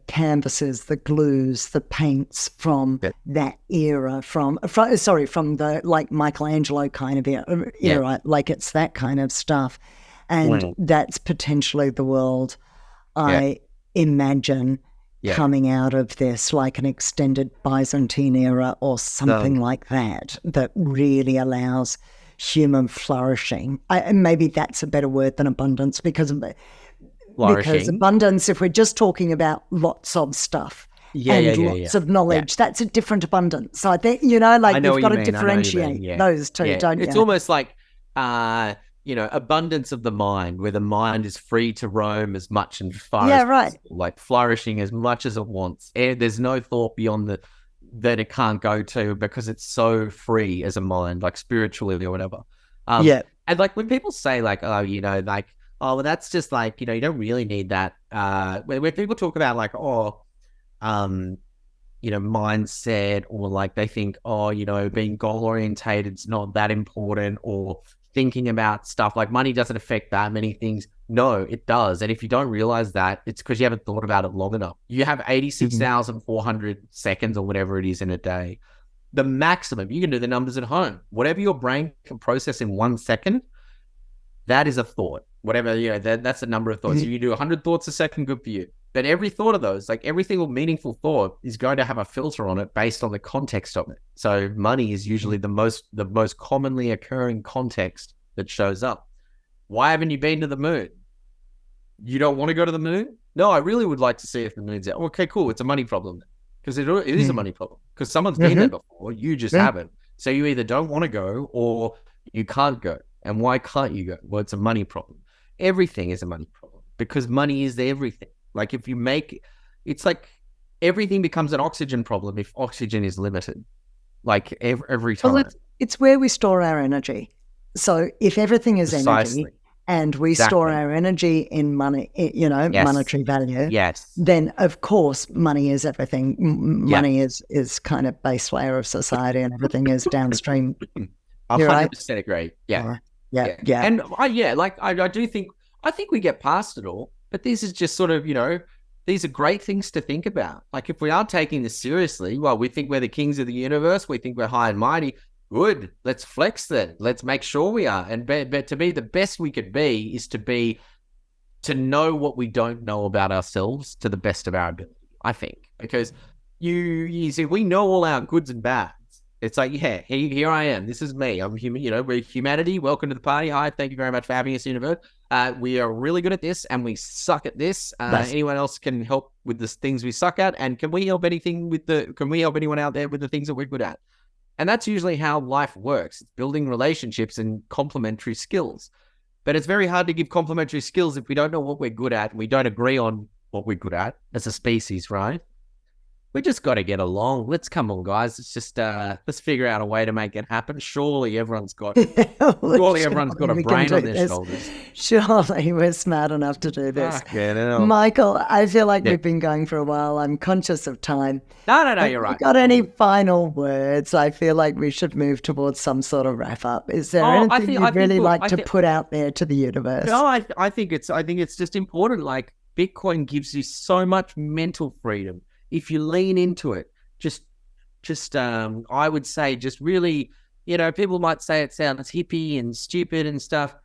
canvases, the glues, the paints from that era, from the like Michelangelo kind of era, like it's that kind of stuff. And that's potentially the world I imagine coming out of this, like an extended Byzantine era or something like that really allows human flourishing. Maybe that's a better word than abundance, because abundance, if we're just talking about lots of stuff lots of knowledge, that's a different abundance. So I think, you've got to differentiate those two, don't you? It's almost like, abundance of the mind, where the mind is free to roam as much and far as possible, like flourishing as much as it wants. There's no thought beyond that it can't go to, because it's so free as a mind, like spiritually or whatever. And like when people say like, well, that's just like, you don't really need that. When people talk about like, mindset, or like they think, being goal orientated is not that important, or thinking about stuff like money doesn't affect that many things. No, it does. And if you don't realize that, it's because you haven't thought about it long enough. You have 86,400 seconds or whatever it is in a day. The maximum, you can do the numbers at home. Whatever your brain can process in 1 second, that is a thought. Whatever, that's a number of thoughts. If you do 100 thoughts a second, good for you. But every thought of those, like every single meaningful thought, is going to have a filter on it based on the context of it. So money is usually the most commonly occurring context that shows up. Why haven't you been to the moon? You don't want to go to the moon? No, I really would like to see if the moon's out. Okay, cool. It's a money problem, because it is a money problem, because someone's been there before. You just haven't. So you either don't want to go or you can't go. And why can't you go? Well, it's a money problem. Everything is a money problem, because money is everything. Like if you make, it's like everything becomes an oxygen problem if oxygen is limited, like every time. Well, it's where we store our energy. So if everything is energy, and we store our energy in money, monetary value, then of course money is everything. Money is kind of base layer of society, and everything is downstream. 100% agree. Yeah. And I do think, we get past it all, but this is just sort of, these are great things to think about. Like if we are taking this seriously, well, we think we're the kings of the universe, we think we're high and mighty. Good. Let's flex then. Let's make sure we are. And but to be the best we could be is to know what we don't know about ourselves to the best of our ability, I think. Because you see, we know all our goods and bads. It's like, here I am. This is me. I'm human. We're humanity. Welcome to the party. Hi, thank you very much for having us, universe. We are really good at this, and we suck at this. Anyone else can help with the things we suck at, and can we help anyone out there with the things that we're good at? And that's usually how life works. It's building relationships and complementary skills. But it's very hard to give complementary skills if we don't know what we're good at and we don't agree on what we're good at as a species, right? We just got to get along. Let's come on, guys. Let's just let's figure out a way to make it happen. Surely everyone's got a we can brain do on their this. shoulders. Surely we're smart enough to do this. Fucking hell. Michael, I feel like Yeah. we've been going for a while. I'm conscious of time. No, Have you're you right. got any final words? I feel like we should move towards some sort of wrap up. Is there anything you'd really like to put out there to the universe? No, I think it's just important. Like, Bitcoin gives you so much mental freedom if you lean into it. I would say just really, people might say it sounds hippie and stupid and stuff.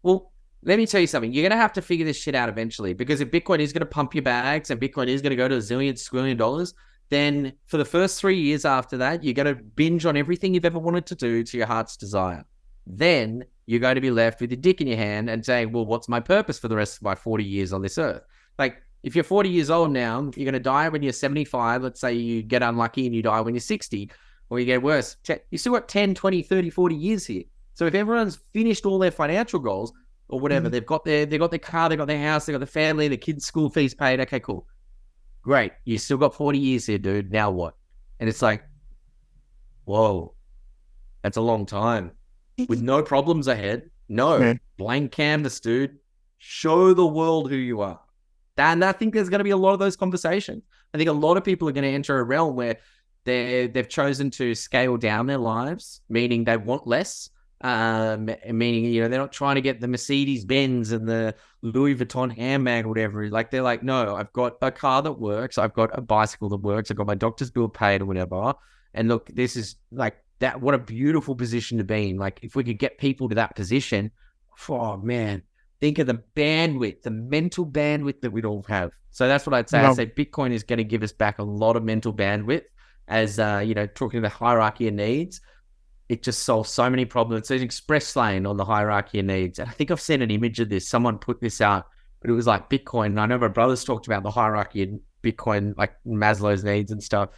Well, let me tell you something. You're going to have to figure this shit out eventually, because if Bitcoin is going to pump your bags and Bitcoin is going to go to a zillion, squillion dollars, then for the first 3 years after that, you're going to binge on everything you've ever wanted to do to your heart's desire. Then you're going to be left with your dick in your hand and saying, well, what's my purpose for the rest of my 40 years on this earth? Like, if you're 40 years old now, you're going to die when you're 75. Let's say you get unlucky and you die when you're 60, or you get worse. You still got 10, 20, 30, 40 years here. So if everyone's finished all their financial goals or whatever, they've got their car, they've got their house, they've got the family, the kids' school fees paid. Okay, cool. Great. You still got 40 years here, dude. Now what? And it's like, whoa, that's a long time with no problems ahead. No, blank canvas, dude. Show the world who you are. And I think there's going to be a lot of those conversations. I think a lot of people are going to enter a realm where they've chosen to scale down their lives, meaning they want less, meaning, they're not trying to get the Mercedes Benz and the Louis Vuitton handbag or whatever. Like, they're like, no, I've got a car that works. I've got a bicycle that works. I've got my doctor's bill paid or whatever. And look, this is like that. What a beautiful position to be in. Like, if we could get people to that position, oh man, think of the bandwidth, the mental bandwidth that we'd all have. So that's what I'd say. I'd say Bitcoin is going to give us back a lot of mental bandwidth as, talking to the hierarchy of needs. It just solves so many problems. It's an express lane on the hierarchy of needs. And I think I've seen an image of this. Someone put this out, but it was like Bitcoin. And I know my brothers talked about the hierarchy in Bitcoin, like Maslow's needs and stuff.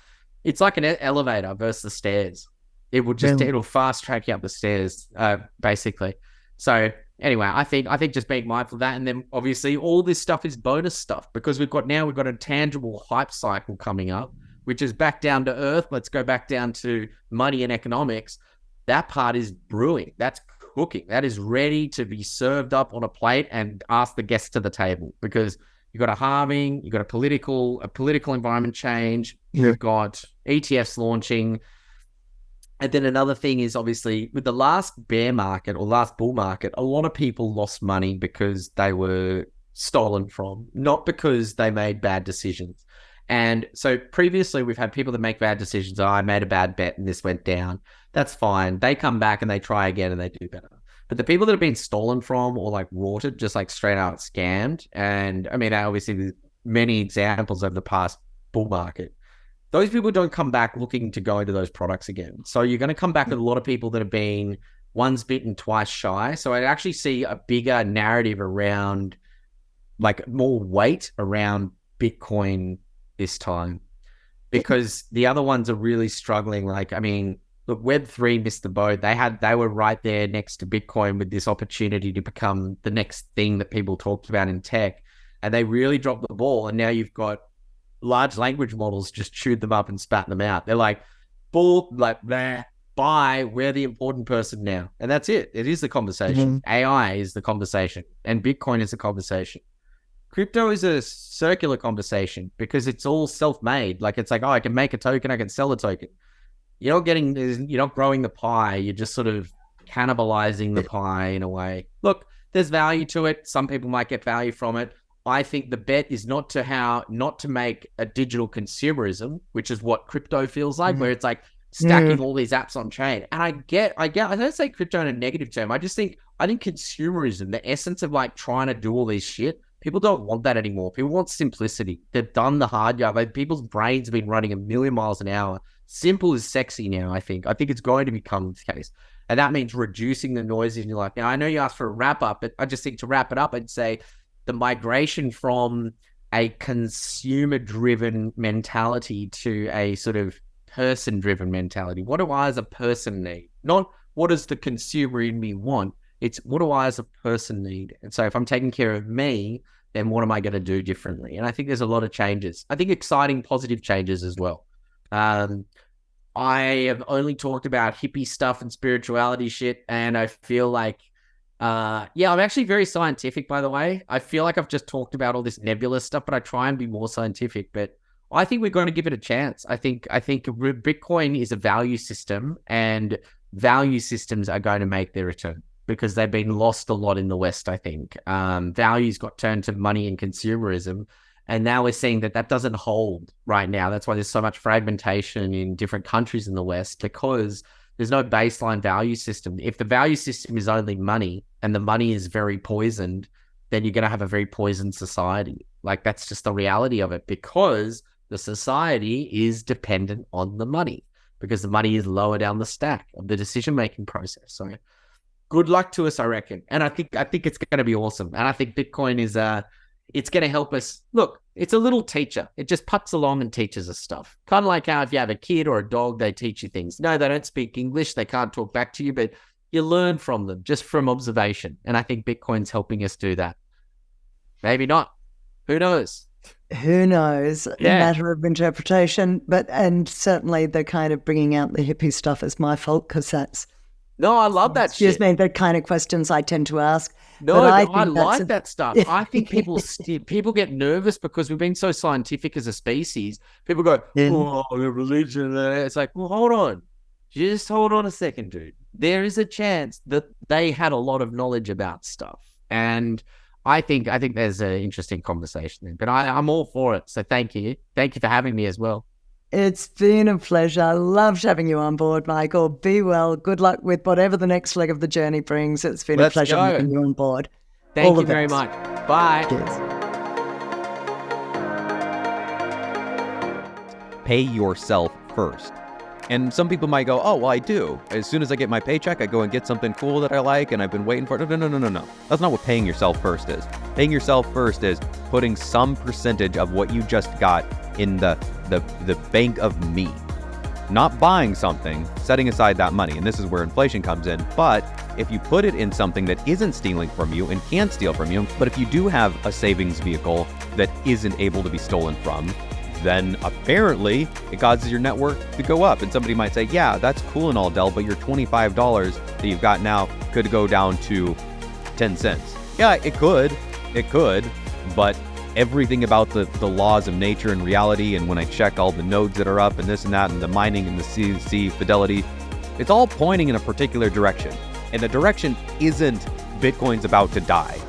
It's like an elevator versus the stairs. It will just, it'll fast track you up the stairs, basically. So anyway, I think just being mindful of that. And then obviously all this stuff is bonus stuff, because we've got a tangible hype cycle coming up, which is back down to earth. Let's go back down to money and economics. That part is brewing. That's cooking. That is ready to be served up on a plate and ask the guests to the table, because you've got a halving, you've got a political environment change, you've got ETFs launching. And then another thing is, obviously, with the last bear market or last bull market, a lot of people lost money because they were stolen from, not because they made bad decisions. And so previously we've had people that make bad decisions. Oh, I made a bad bet and this went down. That's fine. They come back and they try again and they do better. But the people that have been stolen from or like rorted, just like straight out scammed, and I mean, obviously there's many examples over the past bull market. Those people don't come back looking to go into those products again. So you're going to come back with a lot of people that have been once bitten, twice shy. So I actually see a bigger narrative around, like, more weight around Bitcoin this time, because the other ones are really struggling. Like, I mean, look, Web3 missed the boat. They were right there next to Bitcoin with this opportunity to become the next thing that people talked about in tech. And they really dropped the ball. And now you've got large language models just chewed them up and spat them out. They're like, bull, like, blah, bye, we're the important person now. And that's it. It is the conversation. AI is the conversation. And Bitcoin is the conversation. Crypto is a circular conversation because it's all self-made. Like, it's like, oh, I can make a token, I can sell a token. You're not growing the pie. You're just sort of cannibalizing the pie in a way. Look, there's value to it. Some people might get value from it. I think the bet is not to make a digital consumerism, which is what crypto feels like, where it's like stacking all these apps on chain. And I don't say crypto in a negative term. I think consumerism, the essence of like trying to do all this shit, people don't want that anymore. People want simplicity. They've done the hard yard. Like, people's brains have been running a million miles an hour. Simple is sexy now, I think. I think it's going to become the case. And that means reducing the noise in your life. Now, I know you asked for a wrap up, but I just think to wrap it up, I'd say the migration from a consumer-driven mentality to a sort of person-driven mentality. What do I as a person need? Not what does the consumer in me want? It's what do I as a person need? And so if I'm taking care of me, then what am I going to do differently? And I think there's a lot of changes. I think exciting, positive changes as well. I have only talked about hippie stuff and spirituality shit, and I feel like, I'm actually very scientific, by the way. I feel like I've just talked about all this nebulous stuff, but I try and be more scientific. But I think we're going to give it a chance. I think Bitcoin is a value system, and value systems are going to make their return because they've been lost a lot in the West, I think. Values got turned to money and consumerism. And now we're seeing that doesn't hold right now. That's why there's so much fragmentation in different countries in the West, because there's no baseline value system. If the value system is only money and the money is very poisoned, then you're going to have a very poisoned society. Like, that's just the reality of it, because the society is dependent on the money, because the money is lower down the stack of the decision-making process. So good luck to us, I reckon. And I think it's going to be awesome. And I think Bitcoin is it's going to help us. Look, it's a little teacher. It just puts along and teaches us stuff. Kind of like how if you have a kid or a dog, they teach you things. No, they don't speak English. They can't talk back to you, but you learn from them just from observation. And I think Bitcoin's helping us do that. Maybe not. Who knows? Who knows? Yeah. A matter of interpretation. And certainly the kind of bringing out the hippie stuff is my fault, because that's... No, I love that shit. Excuse me, the kind of questions I tend to ask. No, I like that stuff. I think people get nervous because we've been so scientific as a species. People go, oh, the religion. It's like, well, hold on. Just hold on a second, dude. There is a chance that they had a lot of knowledge about stuff. And I think there's an interesting conversation there. But I'm all for it. So thank you. Thank you for having me as well. It's been a pleasure. I loved having you on board, Michael. Be well. Good luck with whatever the next leg of the journey brings. It's been a pleasure having you on board. Thank you very much. Bye. Cheers. Pay yourself first. And some people might go, oh, well, I do. As soon as I get my paycheck, I go and get something cool that I like, and I've been waiting for it. No. That's not what paying yourself first is. Paying yourself first is putting some percentage of what you just got in the bank of me. Not buying something, setting aside that money. And this is where inflation comes in. But if you put it in something that isn't stealing from you and can't steal from you, but if you do have a savings vehicle that isn't able to be stolen from, then apparently it causes your net worth to go up. And somebody might say, yeah, that's cool and all, Del, but your $25 that you've got now could go down to 10 cents. Yeah, it could, but everything about the laws of nature and reality, and when I check all the nodes that are up and this and that, and the mining and the C fidelity, it's all pointing in a particular direction. And the direction isn't Bitcoin's about to die.